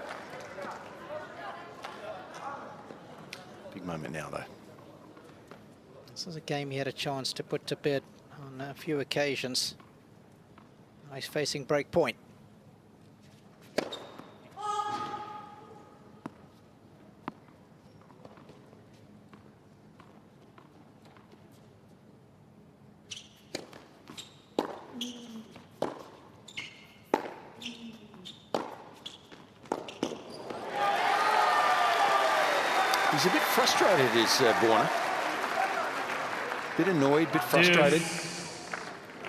Big moment now, though. This is a game he had a chance to put to bed on a few occasions. Now he's facing break point. He's a bit frustrated, is Borna. Bit annoyed, bit frustrated.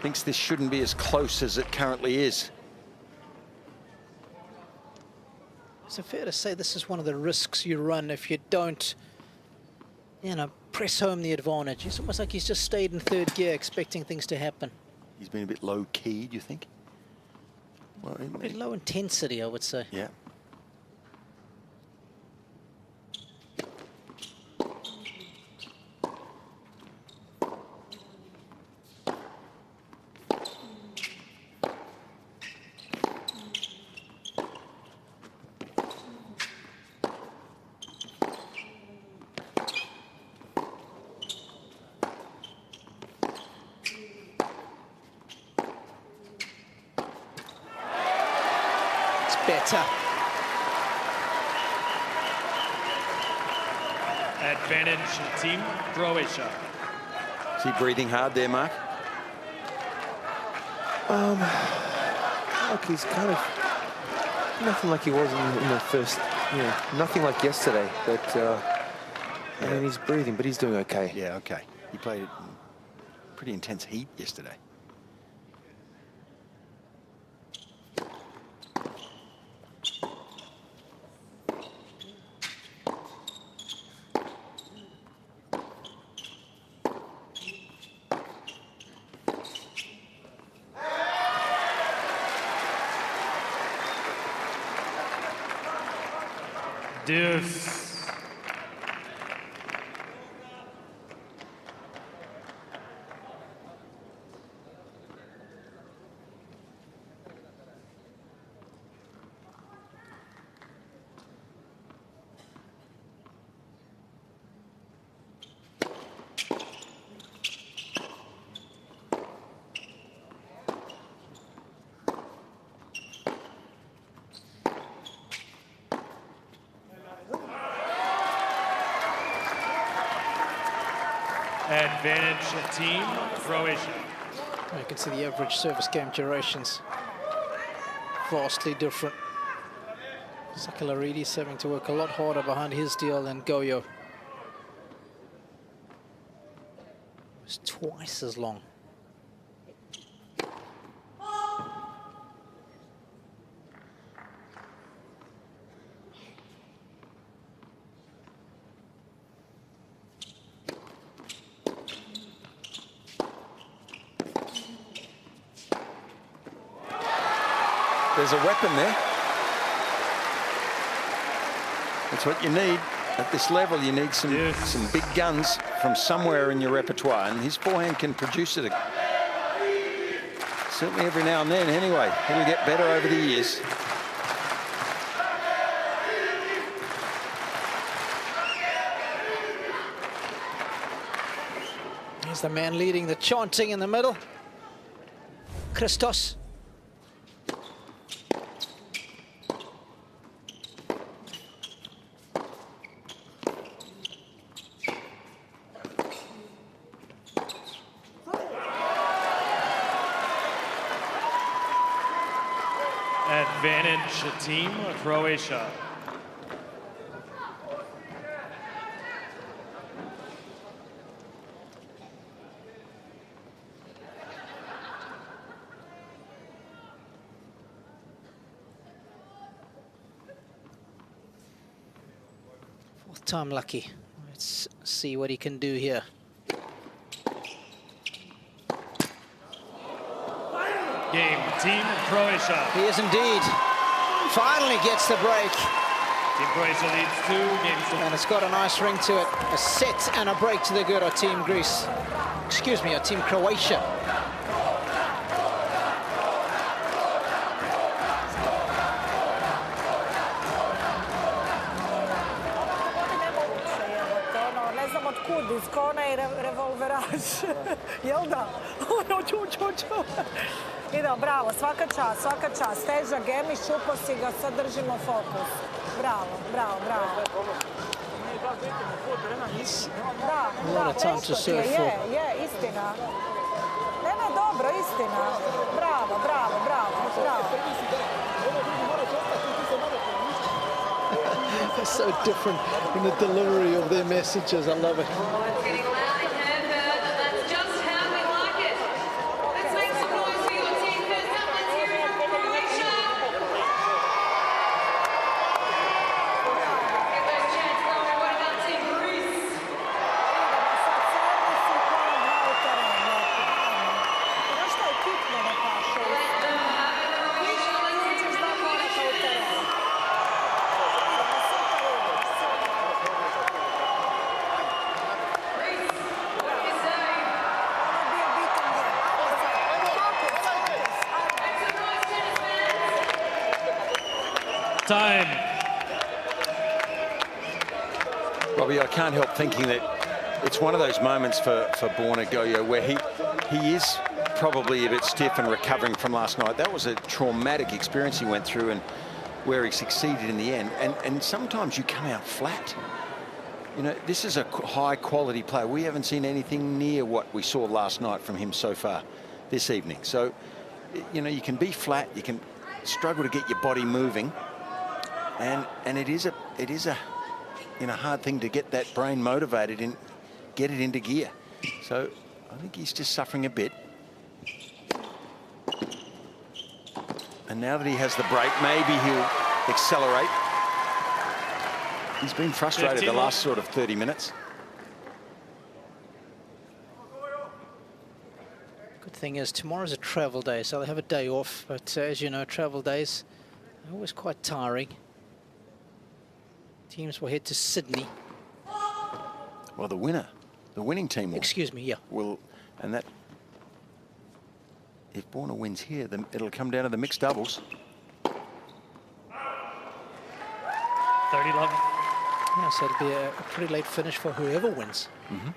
Thinks this shouldn't be as close as it currently is. Is it fair to say this is one of the risks you run if you don't, you know, press home the advantage? It's almost like he's just stayed in third gear expecting things to happen. He's been a bit low-key, do you think? Well, A bit low intensity, I would say. yeah. Better. Advantage Team Croatia. Is he breathing hard there, Mark? Look, he's kind of nothing like he was in the first, you know, nothing like yesterday. But I mean, he's breathing, but he's doing okay. Yeah, okay. He played pretty intense heat yesterday. Deuce. Advantage Team Croatia. I can see the average service game durations vastly different. Sakellaridis having to work a lot harder behind his deal than Gojo. It's twice as long. There's a weapon there. That's what you need. At this level, you need some big guns from somewhere in your repertoire, and his forehand can produce it. Certainly every now and then, anyway. It'll get better over the years. Here's the man leading the chanting in the middle. Christos. Advantage Team Croatia. Fourth time lucky. Let's see what he can do here. Game Team Croatia. He is indeed. Finally gets the break. Team Croatia leads 2 games to 1. And it's got a nice ring to it. A set and a break to the good of Team Greece. Excuse me, Team Croatia. Iz kona i revolveraž. Jel da? Ono, ču. Idemo, bravo, svaka čast. Težak gemi, šupo si ga, sad držimo fokus. Bravo. Da, prešlo je, istina. Ne, dobro, istina. Bravo. They're so different in the delivery of their messages. I love it. Time. Robbie, I can't help thinking that it's one of those moments for Borna Gojo where he is probably a bit stiff and recovering from last night. That was a traumatic experience he went through and where he succeeded in the end. And sometimes you come out flat. You know, this is a high-quality player. We haven't seen anything near what we saw last night from him so far this evening. So, you know, you can be flat, you can struggle to get your body moving, and it is a hard thing to get that brain motivated and get it into gear. So I think he's just suffering a bit. And now that he has the break, maybe he'll accelerate. He's been frustrated the last sort of 30 minutes. Good thing is tomorrow's a travel day, so they'll have a day off. But as you know, travel days are always quite tiring. Teams will head to Sydney. Well, the winning team will. Excuse me, yeah. Will, and that, if Borna wins here, then it'll come down to the mixed doubles. 30-love. Yeah, so it'll be a pretty late finish for whoever wins. Mm-hmm.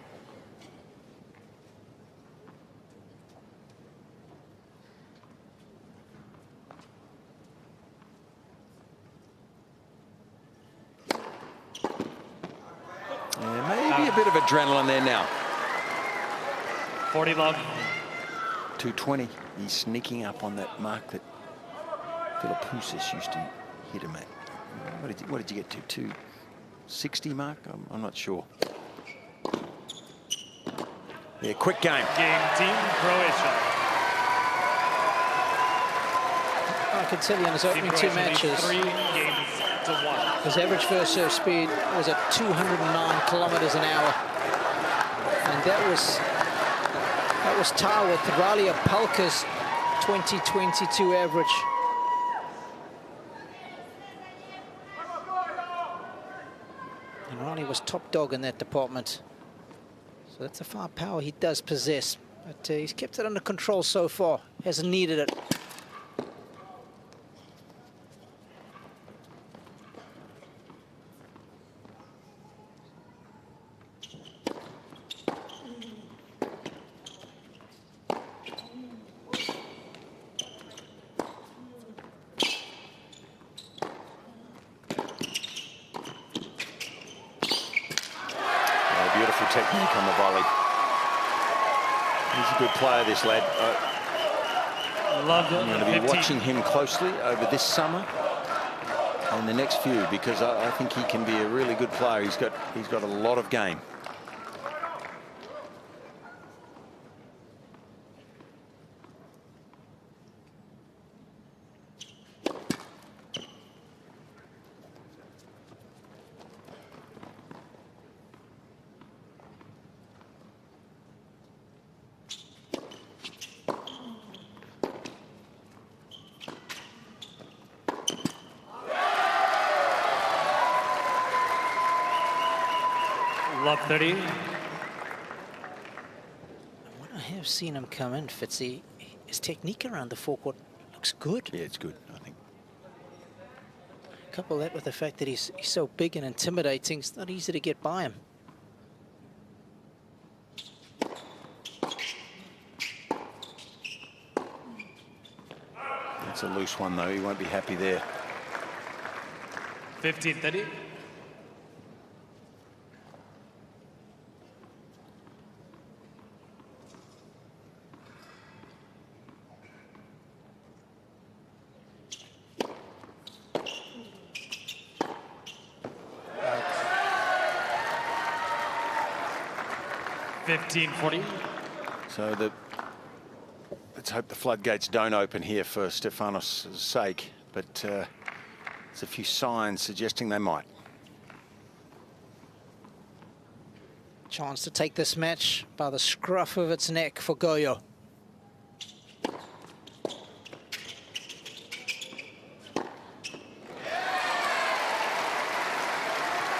Maybe a bit of adrenaline there now. 40-love. 220. He's sneaking up on that mark that Philippoussis used to hit him at. What did you get to? 260 mark? I'm not sure. Yeah, quick game. Game team Croatia. I can tell you in his opening two matches, 3 games to 1. his average first serve speed was at 209 kilometers an hour. And that was tied with Ralia Palka's 2022 average. And Riley was top dog in that department. So that's the firepower he does possess. But he's kept it under control so far. Hasn't needed it. Technique on the volley. He's a good player, this lad. I'm going to be watching him closely over this summer and the next few, because I think he can be a really good player. He's got a lot of game. Love 30. I have seen him come in, Fitzy. His technique around the forecourt looks good. Yeah, it's good, I think. Couple that with the fact that he's so big and intimidating, it's not easy to get by him. That's a loose one, though. He won't be happy there. 15-30. So let's hope the floodgates don't open here for Stefanos' sake, but there's a few signs suggesting they might. Chance to take this match by the scruff of its neck for Gojo.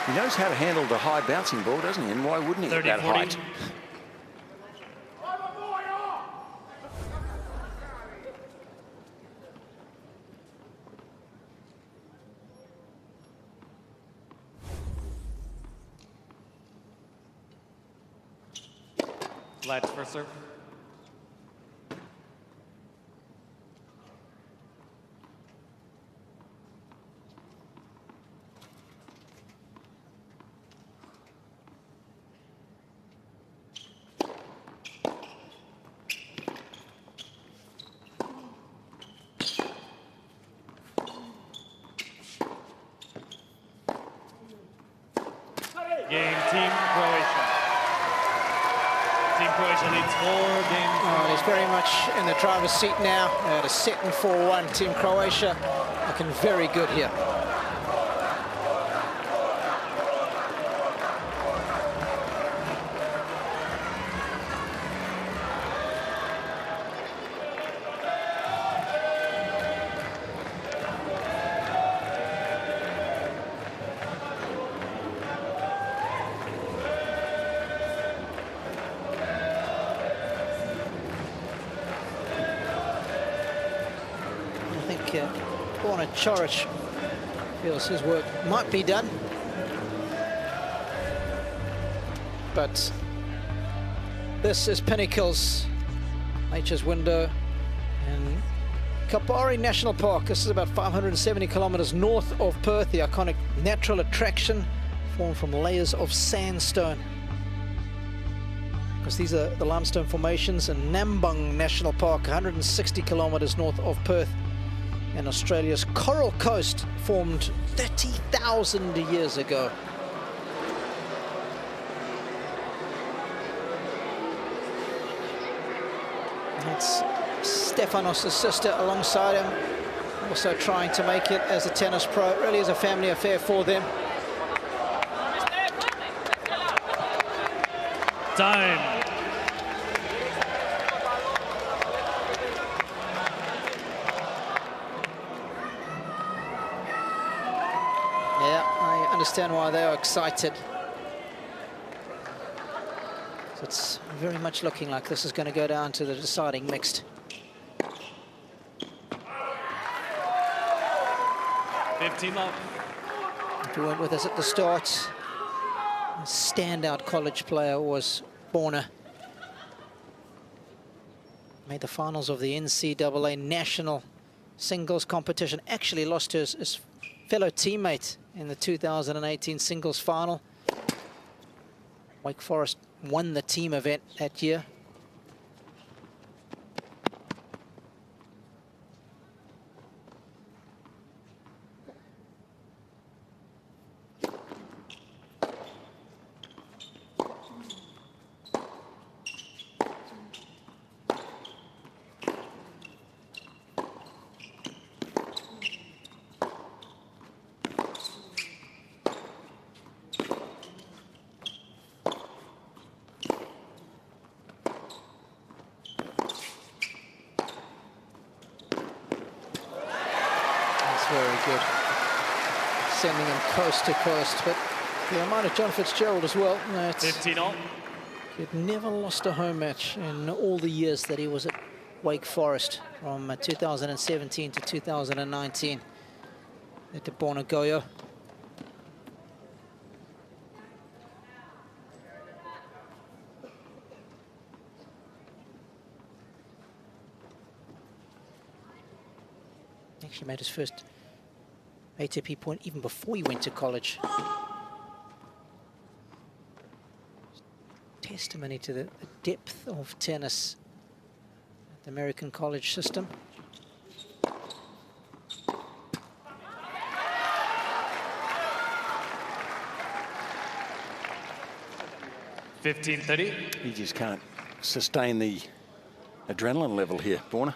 He knows how to handle the high bouncing ball, doesn't he? And why wouldn't he at that height? Let's for serve. Game Team Croatia. Team Croatia leads 4 games. Oh, he's very much in the driver's seat now. At a set and 4-1. Team Croatia looking very good here. Borna Gojo feels his work might be done, but this is Pinnacle's nature's window in Kapari National Park. This is about 570 kilometers north of Perth, the iconic natural attraction formed from layers of sandstone. Because these are the limestone formations in Nambung National Park, 160 kilometers north of Perth. And Australia's Coral Coast, formed 30,000 years ago. It's Stefanos' sister alongside him, also trying to make it as a tennis pro. It really is a family affair for them. Time. Understand why they are excited. So it's very much looking like this is going to go down to the deciding mixed. 15 love. If you weren't with us at the start, a standout college player was Borna. Made the finals of the NCAA national singles competition. Actually lost to his fellow teammate in the 2018 singles final. Wake Forest won the team event that year. Very good. Sending him coast to coast, but the amount of John Fitzgerald as well. 15 all. He'd never lost a home match in all the years that he was at Wake Forest, from 2017 to 2019 at the Borna Gojo. Actually made his first ATP point even before he went to college. Testimony to the depth of tennis at the American college system. $15.30. He just can't sustain the adrenaline level here, Borna.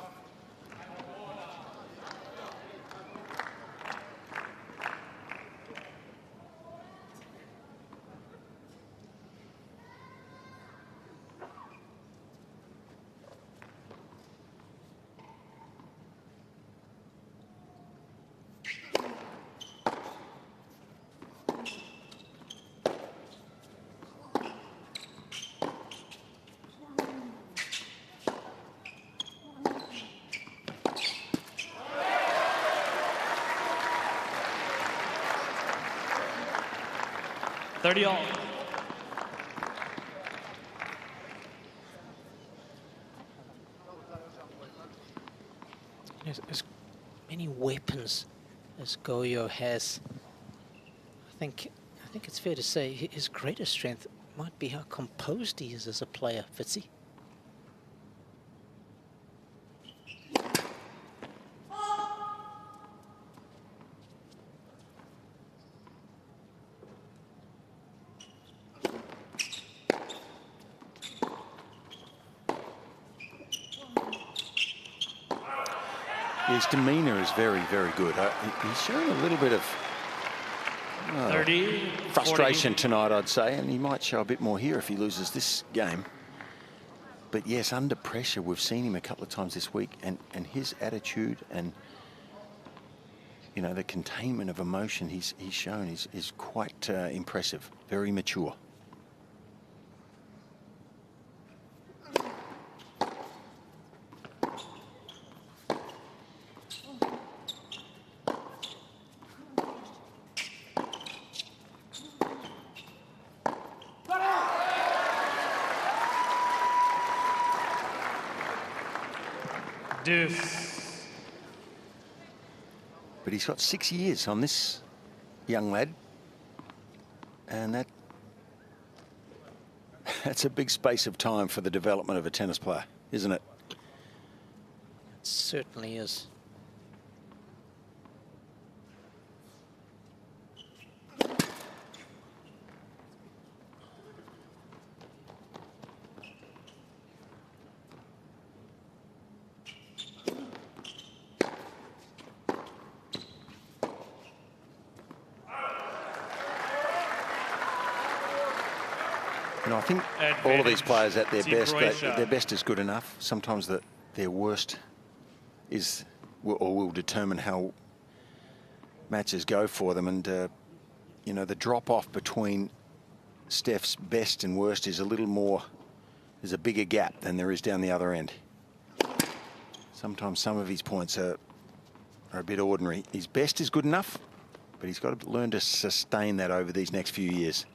$30 all. as many weapons as Gojo has, I think it's fair to say his greatest strength might be how composed he is as a player, Fitzy. His demeanour is very, very good. He's showing a little bit of 30, frustration 40. tonight, I'd say, and he might show a bit more here if he loses this game. But yes, under pressure, we've seen him a couple of times this week, and his attitude and, you know, the containment of emotion he's shown is quite impressive, very mature. Deuce. But he's got 6 years on this young lad, and that's a big space of time for the development of a tennis player, isn't it? It certainly is. You know, I think all of these players at their best, their best is good enough. Sometimes their worst is or will determine how matches go for them. And, you know, the drop-off between Steph's best and worst is a little more, there's a bigger gap than there is down the other end. Sometimes some of his points are a bit ordinary. His best is good enough, but he's got to learn to sustain that over these next few years.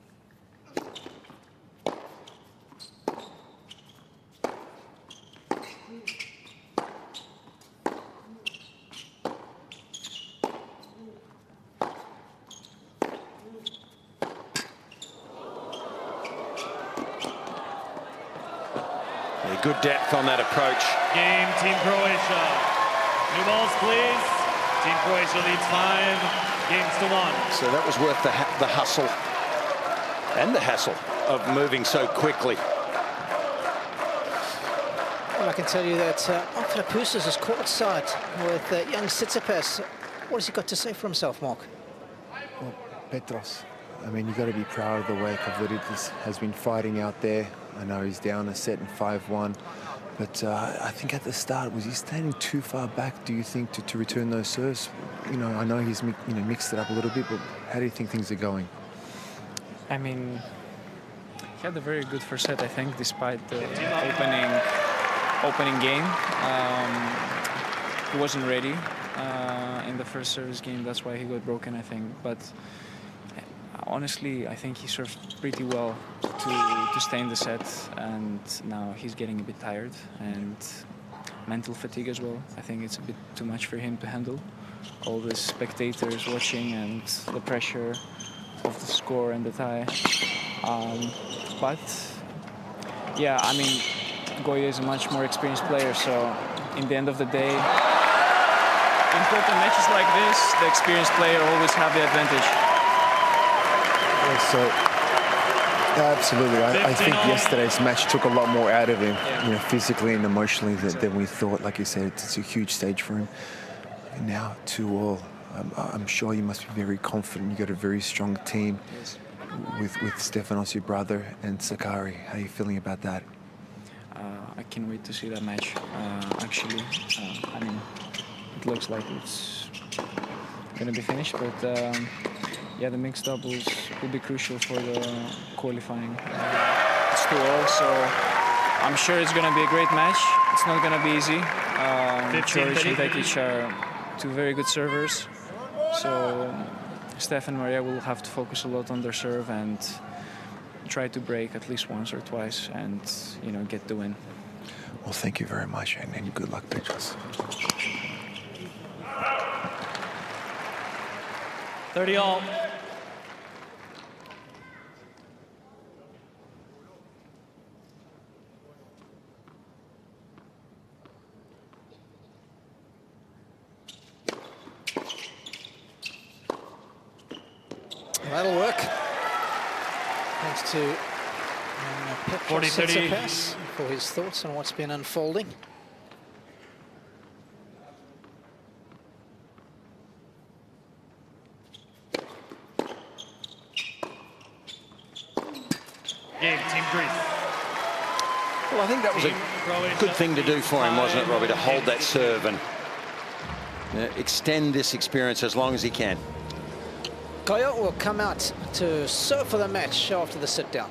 Good depth on that approach. Game, Team Croatia. New balls, please. Team Croatia leads 5 games to 1. So that was worth the hustle and the hassle of moving so quickly. Well, I can tell you that Octopusas is courtside with young Tsitsipas. What has he got to say for himself, Mark? Well, Petros, I mean, you've got to be proud of the way Sakellaridis has been fighting out there. I know he's down a set in 5-1, but I think at the start, was he standing too far back, do you think, to return those serves? You know, I know he's mixed it up a little bit, but how do you think things are going? I mean, he had a very good first set, I think, despite the opening game. He wasn't ready in the first service game. That's why he got broken, I think. But honestly, I think he served pretty well to stay in the set, and now he's getting a bit tired and mental fatigue as well. I think it's a bit too much for him to handle. All the spectators watching and the pressure of the score and the tie. But yeah, I mean, Gojo is a much more experienced player, so in the end of the day, important matches like this, the experienced player always have the advantage. So, absolutely. I think yesterday's match took a lot more out of him, you know, physically and emotionally than we thought. Like you said, it's a huge stage for him. And now, 2-2. I'm sure you must be very confident. You got a very strong team with Stefanos, your brother, and Sakari. How are you feeling about that? I can't wait to see that match. Actually, I mean, it looks like it's going to be finished, but yeah, the mixed doubles will be crucial for the qualifying. It's 2-2, so I'm sure it's going to be a great match. It's not going to be easy. George and Vekic are two very good servers, so Steph and Maria will have to focus a lot on their serve and try to break at least once or twice and, you know, get the win. Well, thank you very much, and good luck, Petros. 30 all. That'll work. Thanks to Petros Tsitsipas for his thoughts on what's been unfolding. Game, Team Greece. Well, I think that was a good thing to do for him, wasn't it, Robbie, to hold that serve and extend this experience as long as he can. Gojo will come out to serve for the match after the sit-down.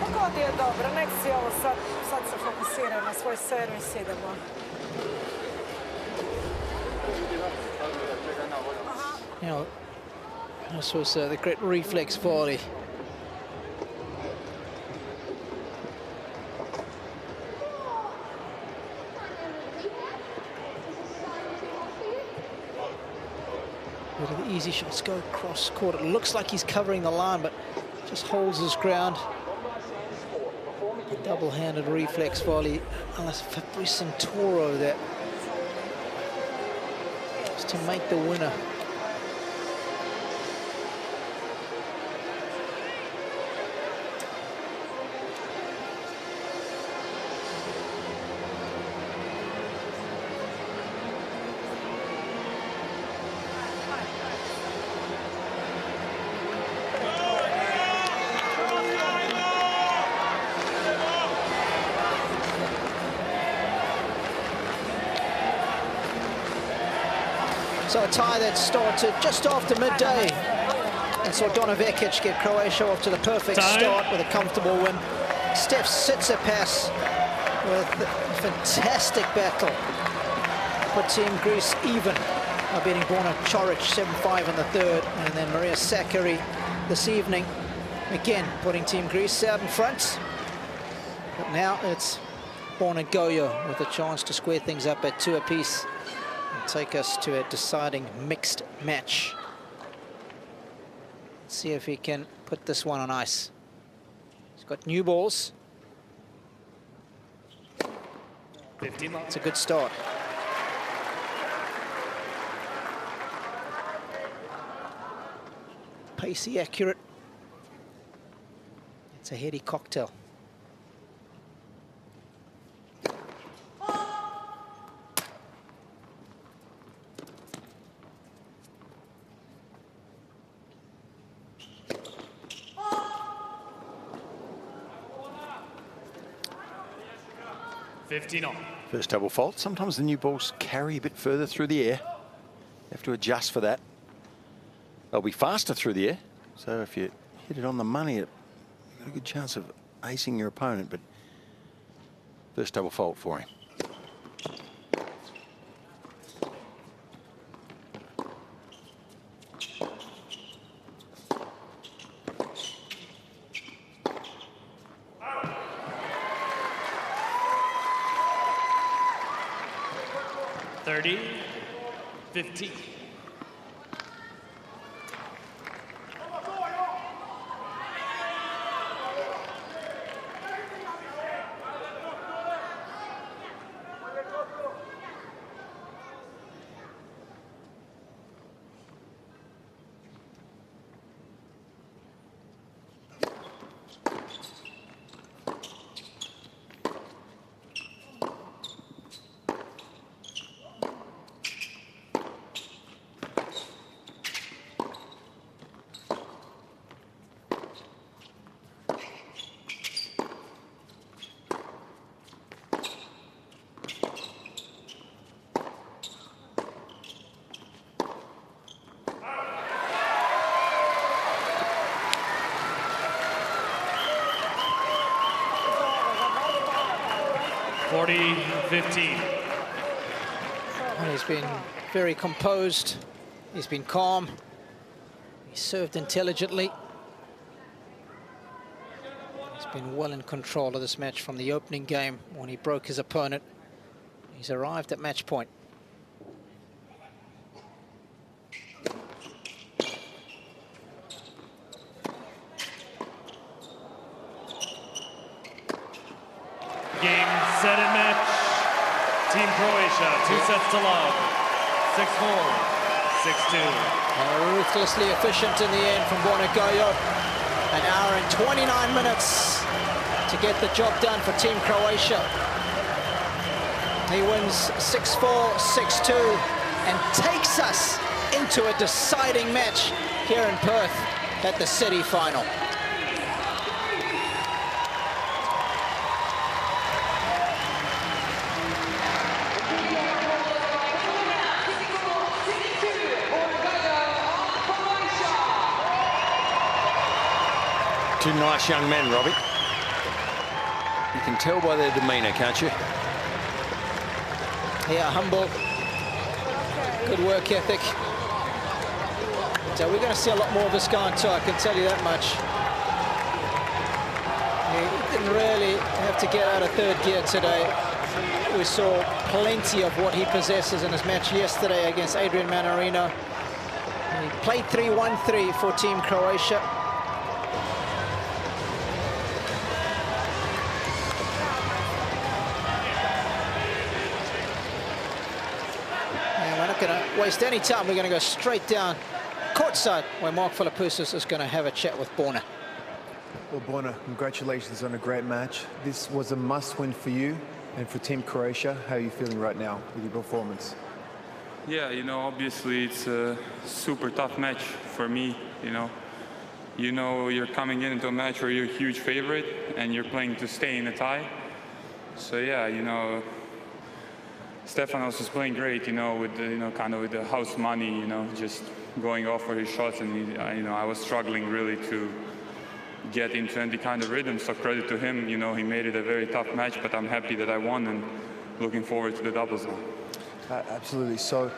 Pogodi je dobro, nek si ovo sad se fokusira na svoj servis, idemo. You know, this was the great reflex volley. Where the easy shots go across court. It looks like he's covering the line, but just holds his ground. Double-handed reflex volley. Unless Fabrice Santoro there. Just to make the winner. So a tie that started just after midday. And saw Borna Gojo get Croatia off to the perfect start with a comfortable win. Stef Tsitsipas with a fantastic battle. Put Team Greece even by beating Borna Gojo 7-5 in the third. And then Maria Sakkari this evening, again putting Team Greece out in front. But now it's Borna Gojo with a chance to square things up at 2 apiece. Take us to a deciding mixed match. Let's see if he can put this one on ice. He's got new balls. 15. It's a good start. Pacey, accurate. It's a heady cocktail. First double fault. Sometimes the new balls carry a bit further through the air. You have to adjust for that. They'll be faster through the air. So if you hit it on the money, you've got a good chance of acing your opponent. But first double fault for him. Thirty, 15. And he's been very composed. He's been calm. He served intelligently. He's been well in control of this match from the opening game when he broke his opponent. He's arrived at match point. Team Croatia, 2 sets to love. 6-4, 6-2. Ruthlessly efficient in the end from Borna Gojo. An hour and 29 minutes to get the job done for Team Croatia. He wins 6-4, 6-2 and takes us into a deciding match here in Perth at the City Final. Two nice young men, Robbie. You can tell by their demeanour, can't you? Yeah, humble, good work ethic. So we're going to see a lot more of this guy on tour, I can tell you that much. He didn't really have to get out of third gear today. We saw plenty of what he possesses in his match yesterday against Adrian Mannarino. He played 3-1-3 for Team Croatia. Going to waste any time. We're going to go straight down courtside where Mark Philippoussis is going to have a chat with Borna. Well, Borna, congratulations on a great match. This was a must-win for you and for Team Croatia. How are you feeling right now with your performance? Yeah, you know, obviously it's a super tough match for me. You know, you're coming into a match where you're a huge favorite and you're playing to stay in a tie. So yeah, you know, Stefanos was playing great, you know, with the, kind of with the house money, just going off for his shots, and I was struggling really to get into any kind of rhythm. So credit to him, he made it a very tough match, but I'm happy that I won and looking forward to the doubles now. Absolutely. So,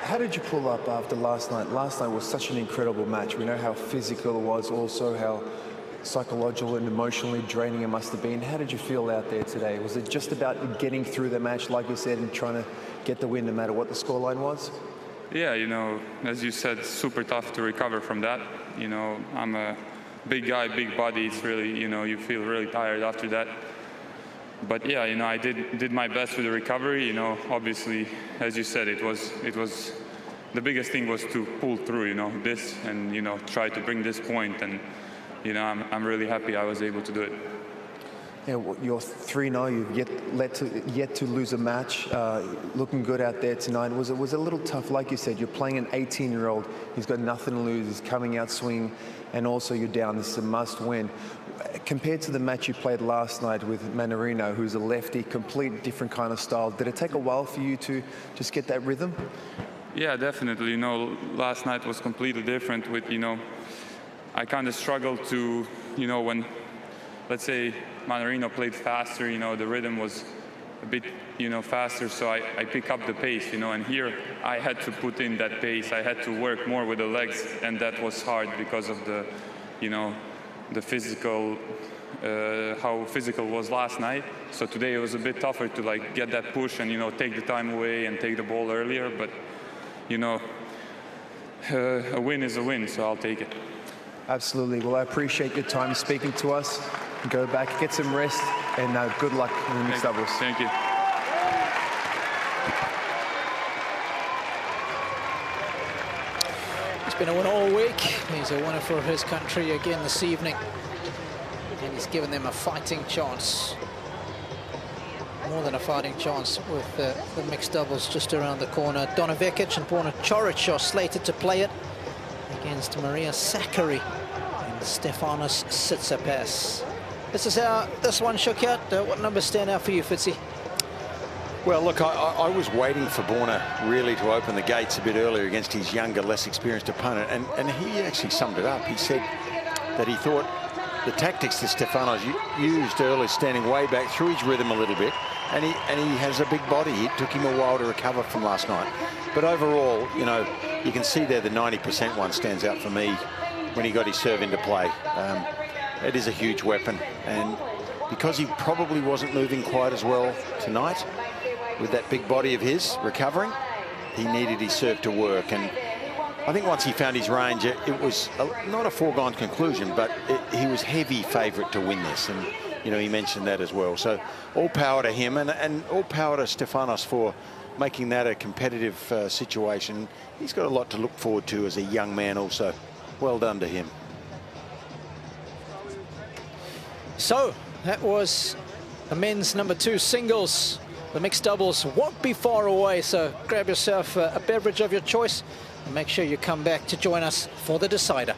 how did you pull up after last night? Last night was such an incredible match. We know how physical it was, also how psychological and emotionally draining it must have been. How did you feel out there today? Was it just about getting through the match, like you said, and trying to get the win no matter what the scoreline was? Yeah, as you said, super tough to recover from that. I'm a big guy, big body. It's really, you feel really tired after that. But yeah, I did my best with the recovery. Obviously, as you said, it was the biggest thing was to pull through, this and, try to bring this point. And, I'm really happy I was able to do it. Yeah, well, you're 3-0. You've yet to lose a match. Looking good out there tonight. Was a little tough, like you said. You're playing an 18-year-old. He's got nothing to lose. He's coming out swinging, and also you're down. This is a must-win. Compared to the match you played last night with Mannarino, who's a lefty, complete different kind of style, did it take a while for you to just get that rhythm? Yeah, definitely. Last night was completely different. With I kind of struggled to, when, let's say, Mannarino played faster, the rhythm was a bit, faster, so I pick up the pace, and here I had to put in that pace. I had to work more with the legs, and that was hard because of the, the physical, how physical was last night. So today it was a bit tougher to get that push and, take the time away and take the ball earlier, but, a win is a win, so I'll take it. Absolutely. Well, I appreciate your time speaking to us. Go back, get some rest, and good luck in the mixed doubles. Thank you. He's been a winner all week. He's a winner for his country again this evening. And he's given them a fighting chance. More than a fighting chance with the mixed doubles just around the corner. Donovekic and Borna Gojo are slated to play it against Maria Sakkari and Stefanos Sakellaridis. This is how this one shook out. What numbers stand out for you, Fitzy? Well, look, I was waiting for Borna really to open the gates a bit earlier against his younger, less experienced opponent, and he actually summed it up. He said that he thought the tactics that Stefanos used earlier, standing way back, threw his rhythm a little bit, and he has a big body. It took him a while to recover from last night. But overall, you can see there the 90% one stands out for me when he got his serve into play. It is a huge weapon, and because he probably wasn't moving quite as well tonight with that big body of his recovering, he needed his serve to work, and I think once he found his range, it was not a foregone conclusion, but he was heavy favourite to win this. And, you know, he mentioned that as well. So all power to him and all power to Stefanos for making that a competitive situation. He's got a lot to look forward to as a young man also. Well done to him. So that was the men's #2 singles. The mixed doubles won't be far away, so grab yourself a beverage of your choice and make sure you come back to join us for the decider.